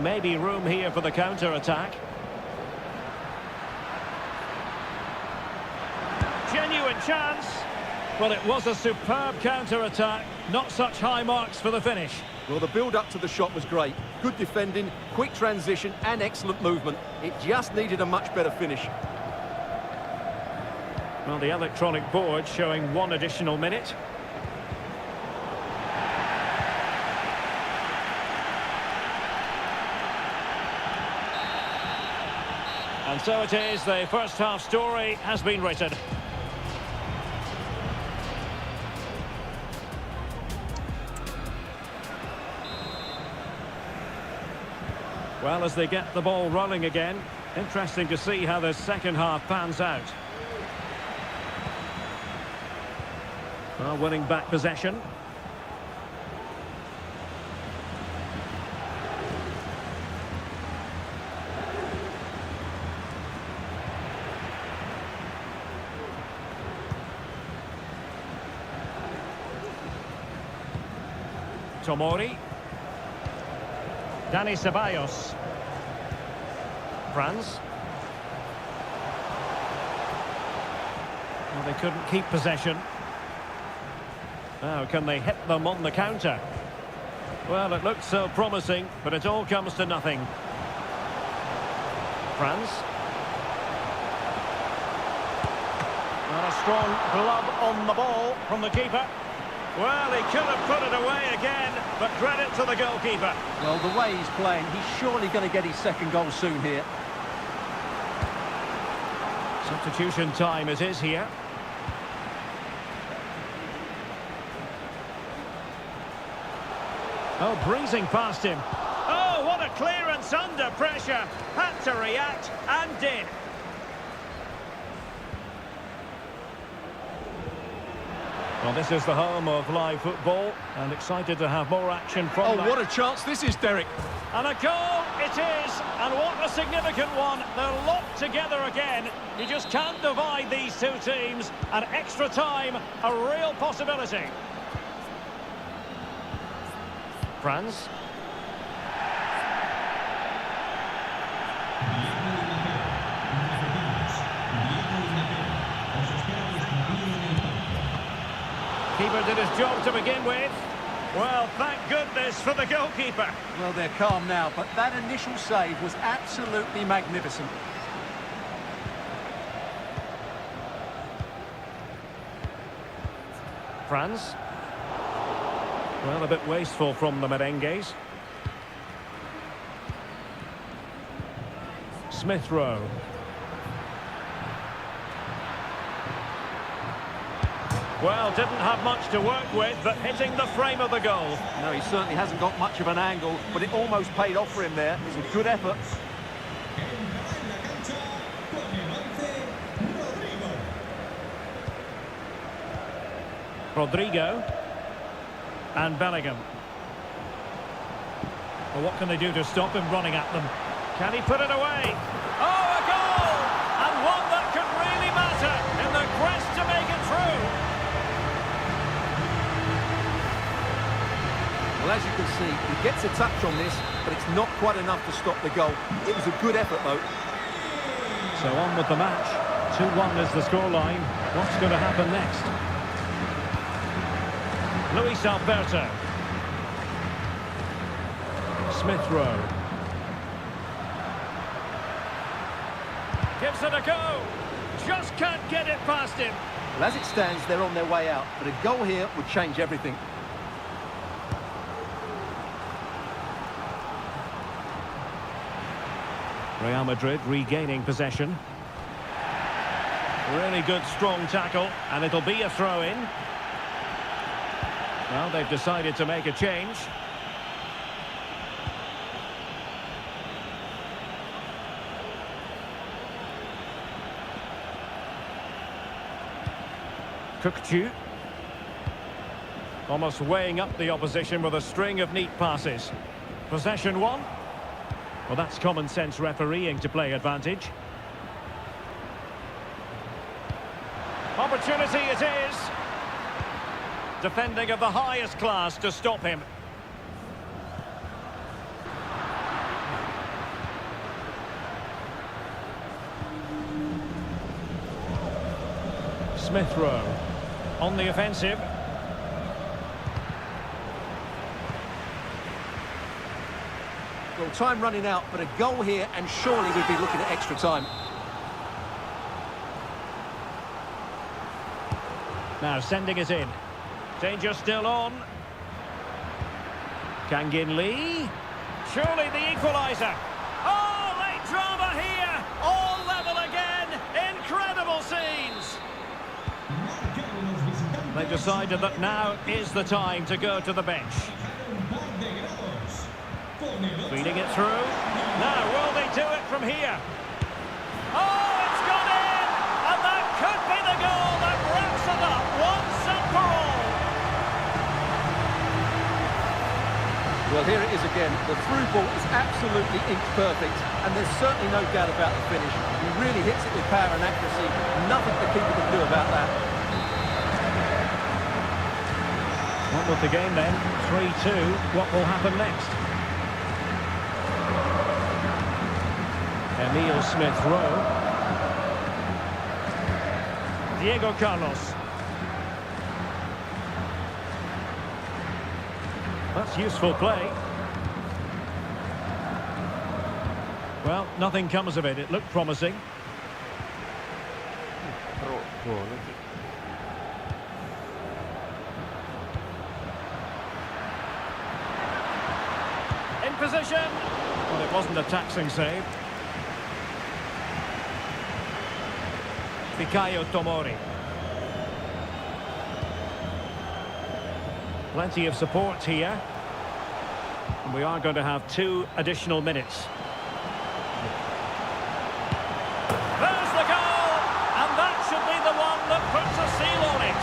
Maybe room here for the counter-attack. Genuine chance. Well, it was a superb counter-attack. Not such high marks for the finish. Well, the build-up to the shot was great. Good defending, quick transition and excellent movement. It just needed a much better finish. Well, the electronic board showing one additional minute. And so it is, the first half story has been written. Well, as they get the ball rolling again, interesting to see how the second half pans out. Well, winning back possession. Tomori. Dani Ceballos. Franz. Well, they couldn't keep possession. Now, can they hit them on the counter? Well, it looked so promising, but it all comes to nothing. Franz. And a strong glove on the ball from the keeper. Well, he could have put it away again, but credit to the goalkeeper. Well, the way he's playing, he's surely going to get his second goal soon here. Substitution time it is here. Oh, breezing past him. Oh, what a clearance under pressure. Had to react and did. Well, this is the home of live football, and excited to have more action from that. Oh, what a chance this is, Derek. And a goal it is, and what a significant one. They're locked together again. You just can't divide these two teams, and extra time, a real possibility. Franz. Keeper did his job to begin with. Well, thank goodness for the goalkeeper. Well, they're calm now, but that initial save was absolutely magnificent. Franz. Well, a bit wasteful from the merengues. Smith Rowe. Well, didn't have much to work with, but hitting the frame of the goal. No, he certainly hasn't got much of an angle, but it almost paid off for him there. It's a good effort. Rodrigo. And Bellingham. Well, what can they do to stop him running at them? Can he put it away? Oh, a goal! And one that could really matter in the quest to make it through. Well, as you can see, he gets a touch on this, but it's not quite enough to stop the goal. It was a good effort, though. So on with the match. 2-1 is the scoreline. What's going to happen next? Luis Alberto. Smith Rowe. Gives it a go. Just can't get it past him. Well, as it stands, they're on their way out, but a goal here would change everything. Real Madrid regaining possession. Really good, strong tackle, and it'll be a throw-in. Well, they've decided to make a change. Kukçu. Almost weighing up the opposition with a string of neat passes. Possession one. Well, that's common sense refereeing to play advantage. Opportunity it is. Defending of the highest class to stop him. Smith Rowe on the offensive. Well, time running out, but a goal here, and surely we'd be looking at extra time. Now sending it in. Danger still on. Kangin Lee. Surely the equaliser. Oh, late drama here. All level again. Incredible scenes. They decided that now is the time to go to the bench. Feeding it through. Now, will they do it from here? Oh, it's gone in! And that could be the goal that wraps it up once and for all. Well, here it is again. The through ball is absolutely inch perfect, and there's certainly no doubt about the finish. He really hits it with power and accuracy. Nothing the keeper can do about that. What with the game then? 3-2. What will happen next? Emile Smith-Rowe. Diego Carlos. That's useful play. Well, nothing comes of it. It looked promising. In position. Well, it wasn't a taxing save. Fikayo Tomori. Plenty of support here. And we are going to have 2 additional minutes. There's the goal! And that should be the one that puts a seal on it.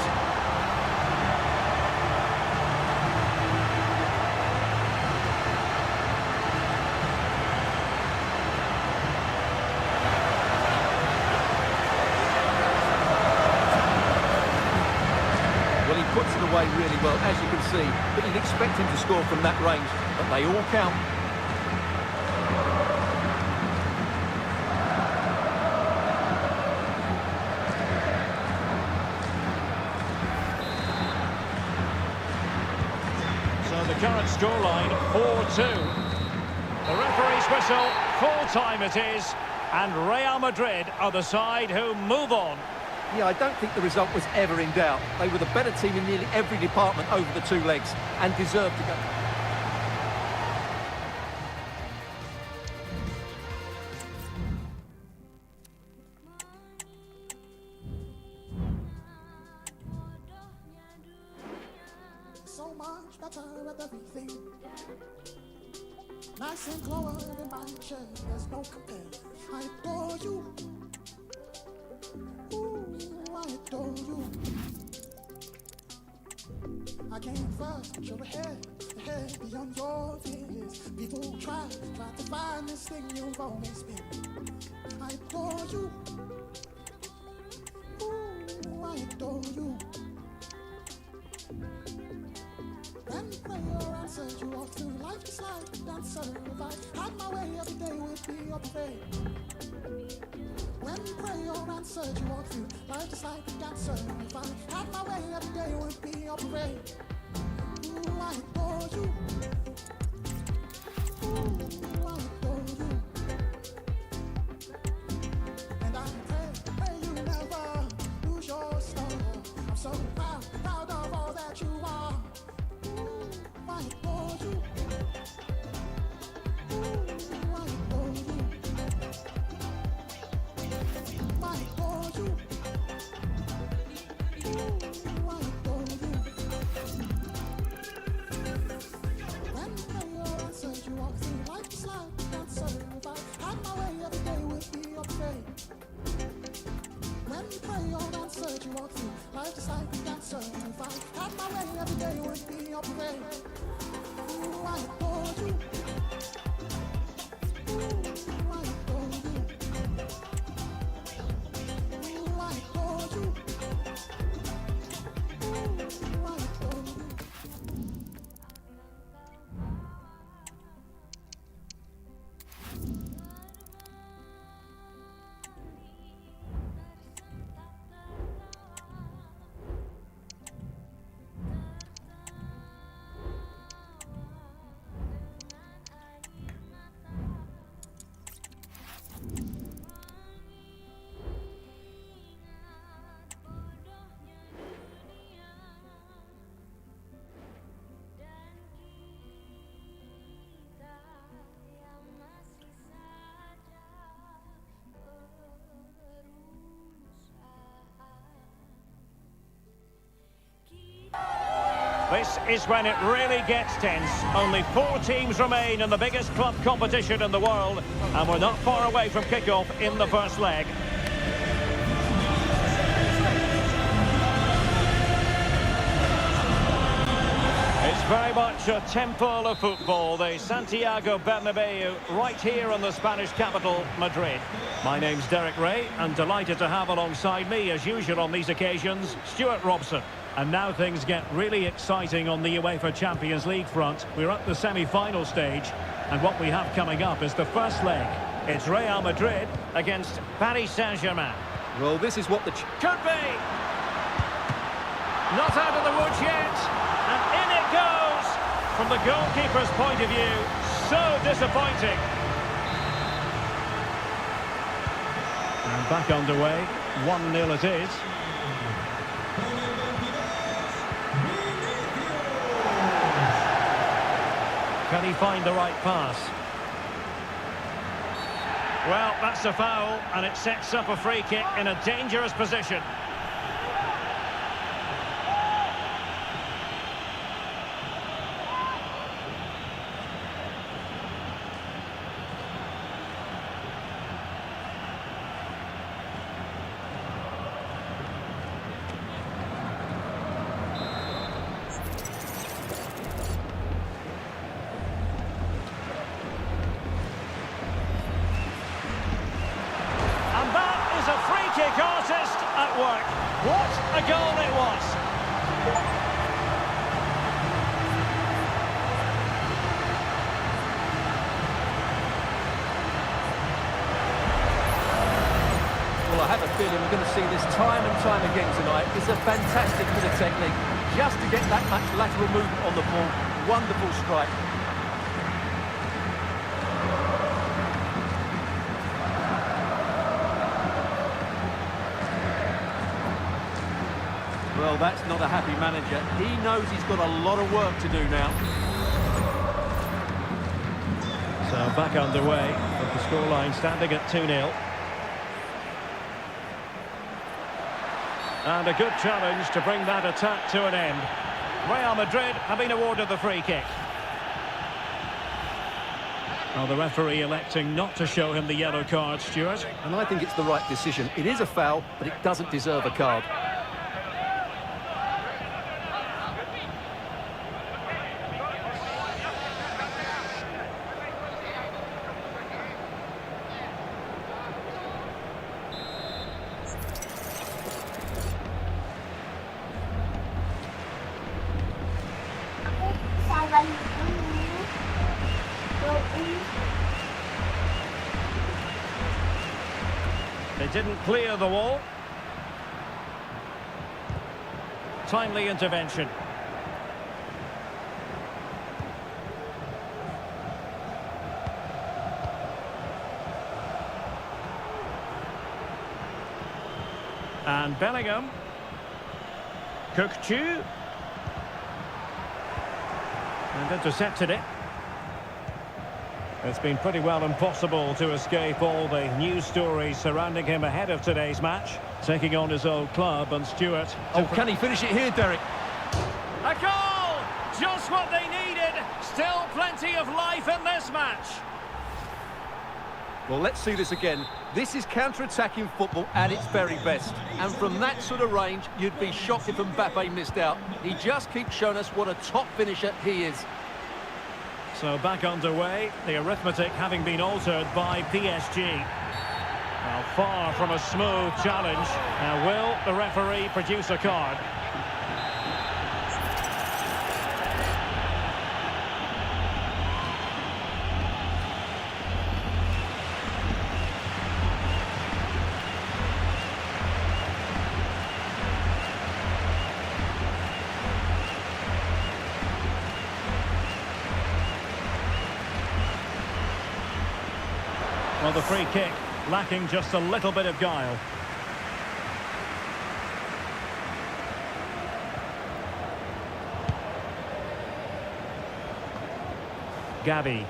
Puts it away really well, as you can see, but you'd expect him to score from that range, but they all count. So the current scoreline, 4-2. The referee's whistle, full time it is, and Real Madrid are the side who move on. Yeah, I don't think the result was ever in doubt. They were the better team in nearly every department over the 2 legs and deserved to go. So much better with everything. Nice and glowing in my chair, there's no compare. I adore you. I adore you. I came first, but you're ahead beyond your fears. People try to find this thing you've always been. I adore you. I adore you. When you play your answer, you walk through life just like a dancer. If I had my way, every day would be a parade. When you pray your answer, you walk through life just like a dancer. If I had my way, every day would be a parade. I adore you. I adore you. And I pray you never lose your soul. I'm so proud of all that you are. I adore you. I adore you. I adore you. I adore you. When you answer, you walk through life just like a dancer. If I had my way, every day would be a parade. When you pray your answer, you walk through life just like a dancer. If I had my way, every day would be a parade. I adore you. I adore you. I adore you. I adore you. This is when it really gets tense. Only 4 teams remain in the biggest club competition in the world, and we're not far away from kickoff in the first leg. It's very much a temple of football, the Santiago Bernabeu, right here in the Spanish capital, Madrid. My name's Derek Ray, and delighted to have alongside me, as usual on these occasions, Stuart Robson. And now things get really exciting on the UEFA Champions League front. We're at the semi-final stage, and what we have coming up is the first leg. It's Real Madrid against Paris Saint-Germain. Well, this is what the... Could be! Not out of the woods yet, and in it goes! From the goalkeeper's point of view, so disappointing. And back underway, 1-0 it is. Can he find the right pass? Well, that's a foul, and it sets up a free kick in a dangerous position. Kick artist at work. What a goal it was! Well, I have a feeling we're going to see this time and time again tonight. It's a fantastic bit of technique. Just to get that much lateral movement on the ball. Wonderful strike. Well, that's not a happy manager. He knows he's got a lot of work to do now. So back underway, with the scoreline standing at 2-0. And a good challenge to bring that attack to an end. Real Madrid have been awarded the free kick. Well, the referee electing not to show him the yellow card, Stuart. And I think it's the right decision. It is a foul, but it doesn't deserve a card. They didn't clear the wall. Timely intervention. And Bellingham. Cook-Chu. And intercepted it. It's been pretty well impossible to escape all the news stories surrounding him ahead of today's match. Taking on his old club, and Stuart... Oh, can he finish it here, Derek? A goal! Just what they needed! Still plenty of life in this match. Well, let's see this again. This is counter-attacking football at its very best. And from that sort of range, you'd be shocked if Mbappe missed out. He just keeps showing us what a top finisher he is. So back underway, the arithmetic having been altered by PSG. Now far from a smooth challenge. Now will the referee produce a card? Well, the free kick lacking just a little bit of guile. Gavi.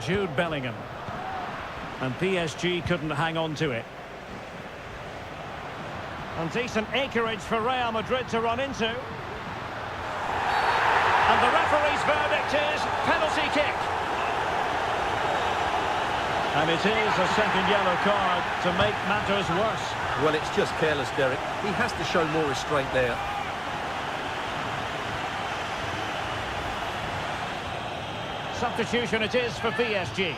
Jude Bellingham. And PSG couldn't hang on to it. And decent acreage for Real Madrid to run into. And the referee's verdict is penalty kick. And it is a second yellow card to make matters worse. Well, it's just careless, Derek. He has to show more restraint there. Substitution it is for PSG.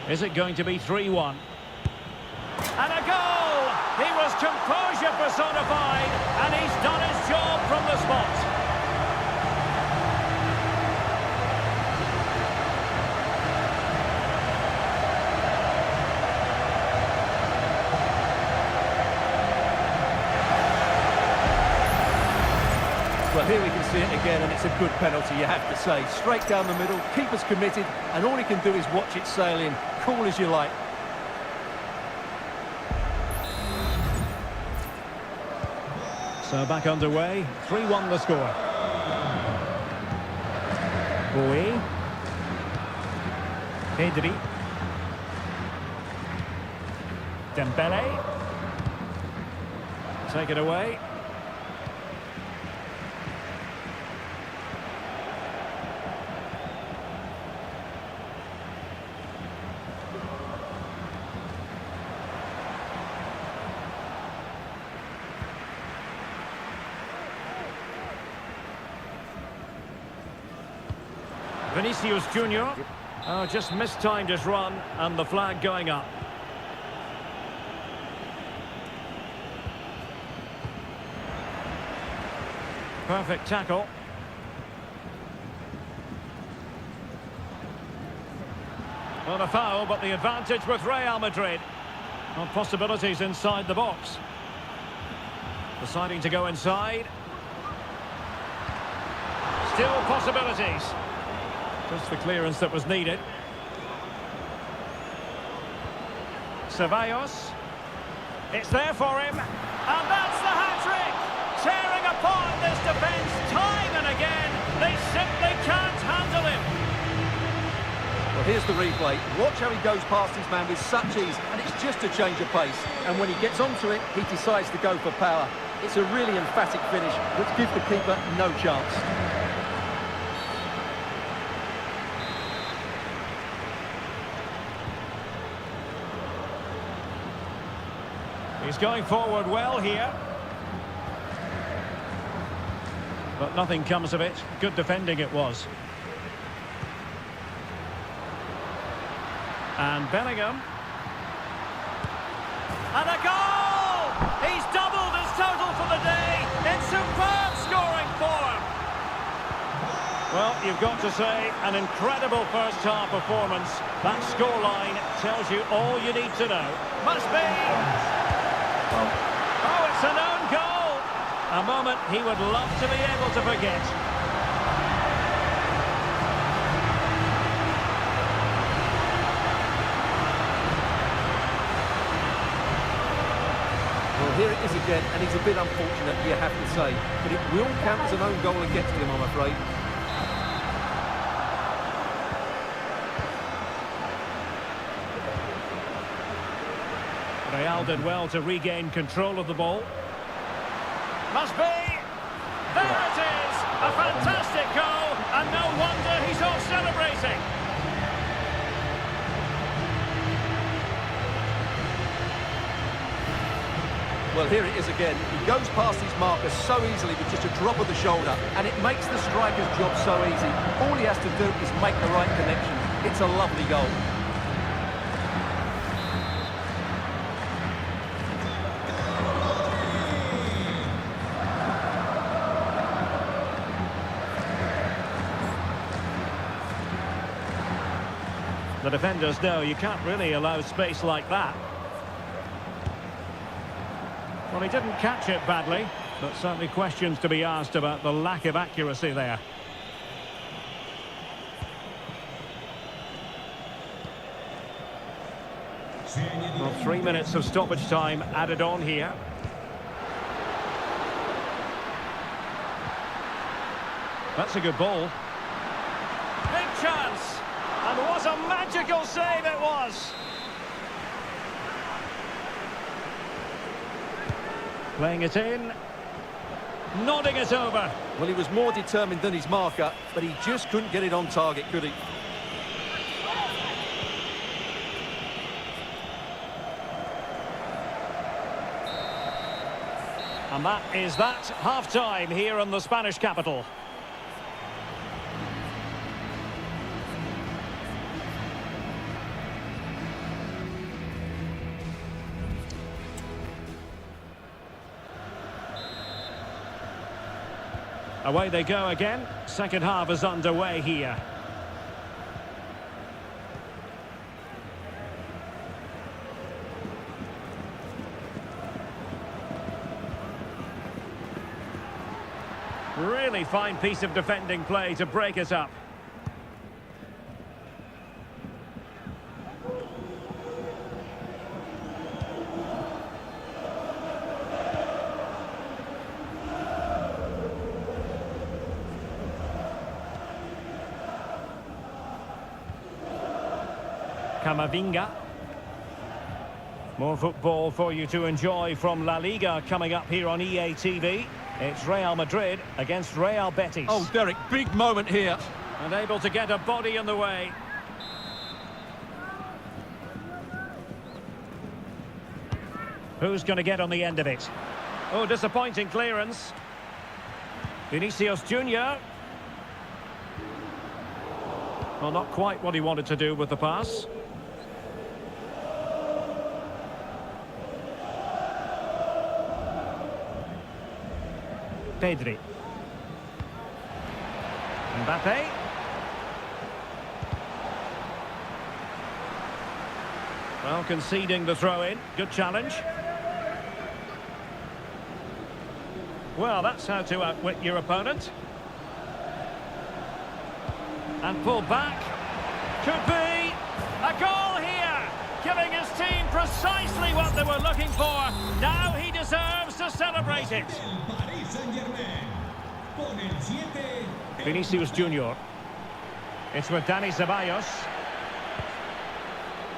Is it going to be 3-1? And a goal! He was composure personified, and he's done his job from the spot. Well, here we can see it again, and it's a good penalty, you have to say. Straight down the middle, keeper's committed, and all he can do is watch it sail in. Cool as you like. So back underway, 3-1 the score. Bowie. Pedri. Dembele. Take it away. Vinicius Junior. Oh, just mistimed his run, and the flag going up. Perfect tackle. Well, a foul, but the advantage with Real Madrid. Well, possibilities inside the box. Deciding to go inside. Still possibilities. Just the clearance that was needed. Ceballos. It's there for him. And that's the hat-trick! Tearing apart this defence time and again. They simply can't handle him. Well, here's the replay. Watch how he goes past his man with such ease, and it's just a change of pace. And when he gets onto it, he decides to go for power. It's a really emphatic finish, which gives the keeper no chance. He's going forward well here. But nothing comes of it. Good defending it was. And Bellingham. And a goal! He's doubled his total for the day in superb scoring form. Well, you've got to say, an incredible first-half performance. That scoreline tells you all you need to know. Must be... Oh, it's an own goal! A moment he would love to be able to forget. Well, here it is again, and he's a bit unfortunate, you have to say. But it will count as an own goal against him, I'm afraid. Real did well to regain control of the ball. Must be! There it is! A fantastic goal, and no wonder he's off celebrating. Well, here it is again. He goes past his marker so easily with just a drop of the shoulder, and it makes the striker's job so easy. All he has to do is make the right connection. It's a lovely goal. The defenders know you can't really allow space like that. Well, he didn't catch it badly, but certainly questions to be asked about the lack of accuracy there. 3 minutes of stoppage time added on here. That's a good ball. Big chance! And what a magical save it was! Playing it in. Nodding it over. Well, he was more determined than his marker, but he just couldn't get it on target, could he? And that is that. Half-time here in the Spanish capital. Away they go again. Second half is underway here. Really fine piece of defending play to break it up. Camavinga. More football for you to enjoy from La Liga coming up here on EA TV. It's Real Madrid against Real Betis. Oh, Derek, big moment here. And able to get a body in the way. Who's going to get on the end of it? Oh, disappointing clearance. Vinicius Junior. Well, not quite what he wanted to do with the pass. Pedri. Mbappe. Well, conceding the throw-in. Good challenge. Well, that's how to outwit your opponent. And pull back. Could be a goal here. Giving his team precisely what they were looking for. Now he deserves to celebrate it. Vinicius Junior. It's with Dani Ceballos.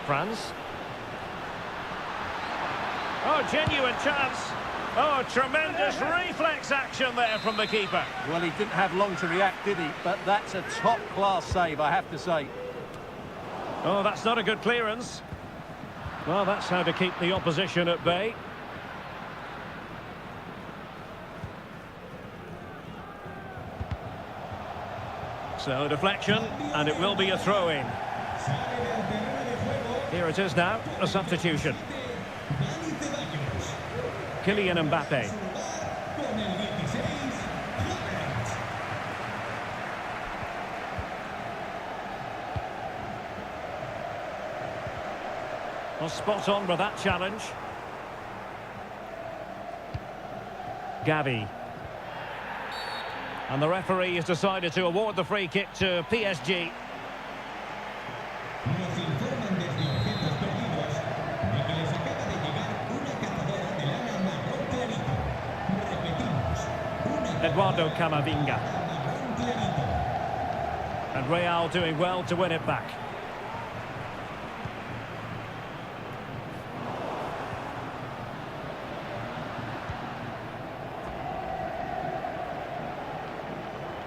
Franz. Oh, genuine chance. Oh, tremendous reflex action there from the keeper. Well, he didn't have long to react, did he? But that's a top-class save, I have to say. Oh, that's not a good clearance. Well, that's how to keep the opposition at bay. So, deflection, and it will be a throw-in. Here it is now, a substitution. Kylian Mbappe. Well, spot on with that challenge. Gavi. And the referee has decided to award the free kick to PSG. Eduardo Camavinga. And Real doing well to win it back.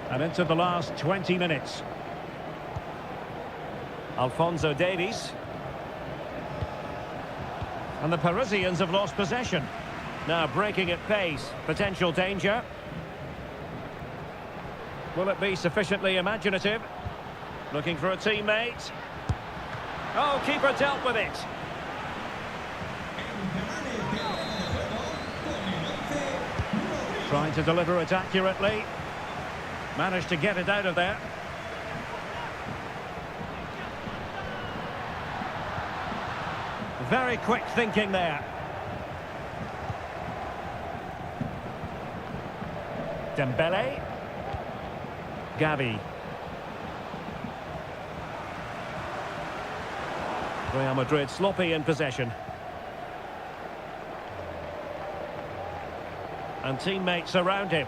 And into the last 20 minutes. Alphonso Davies. And the Parisians have lost possession. Now breaking at pace. Potential danger. Will it be sufficiently imaginative? Looking for a teammate. Oh, keeper dealt with it. Trying to deliver it accurately. Managed to get it out of there. Very quick thinking there. Dembele. Gavi. Real Madrid sloppy in possession. And teammates around him.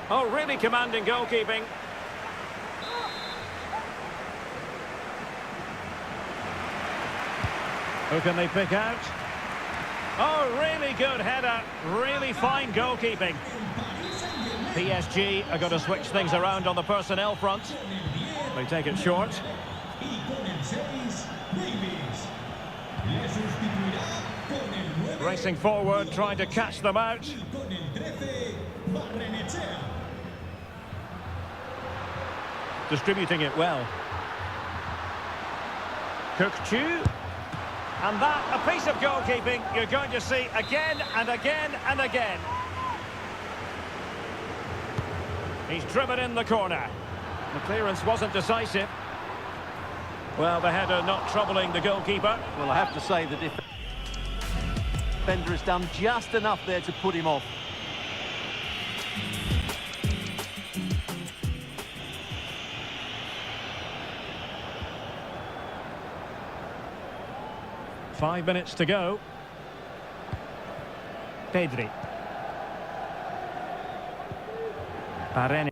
Oh, really commanding goalkeeping. Who can they pick out? Oh, really good header. Really fine goalkeeping. PSG are going to switch things around on the personnel front. They take it short. Racing forward, trying to catch them out. Distributing it well. Cook-Chu. And that, a piece of goalkeeping you're going to see again and again and again. He's driven in the corner. The clearance wasn't decisive. Well, the header not troubling the goalkeeper. Well, I have to say the defender has done just enough there to put him off. 5 minutes to go. Pedri. Parene.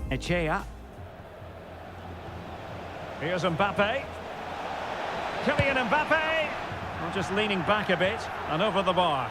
Echea. Here's Mbappe. Kylian Mbappe. Just leaning back a bit and over the bar.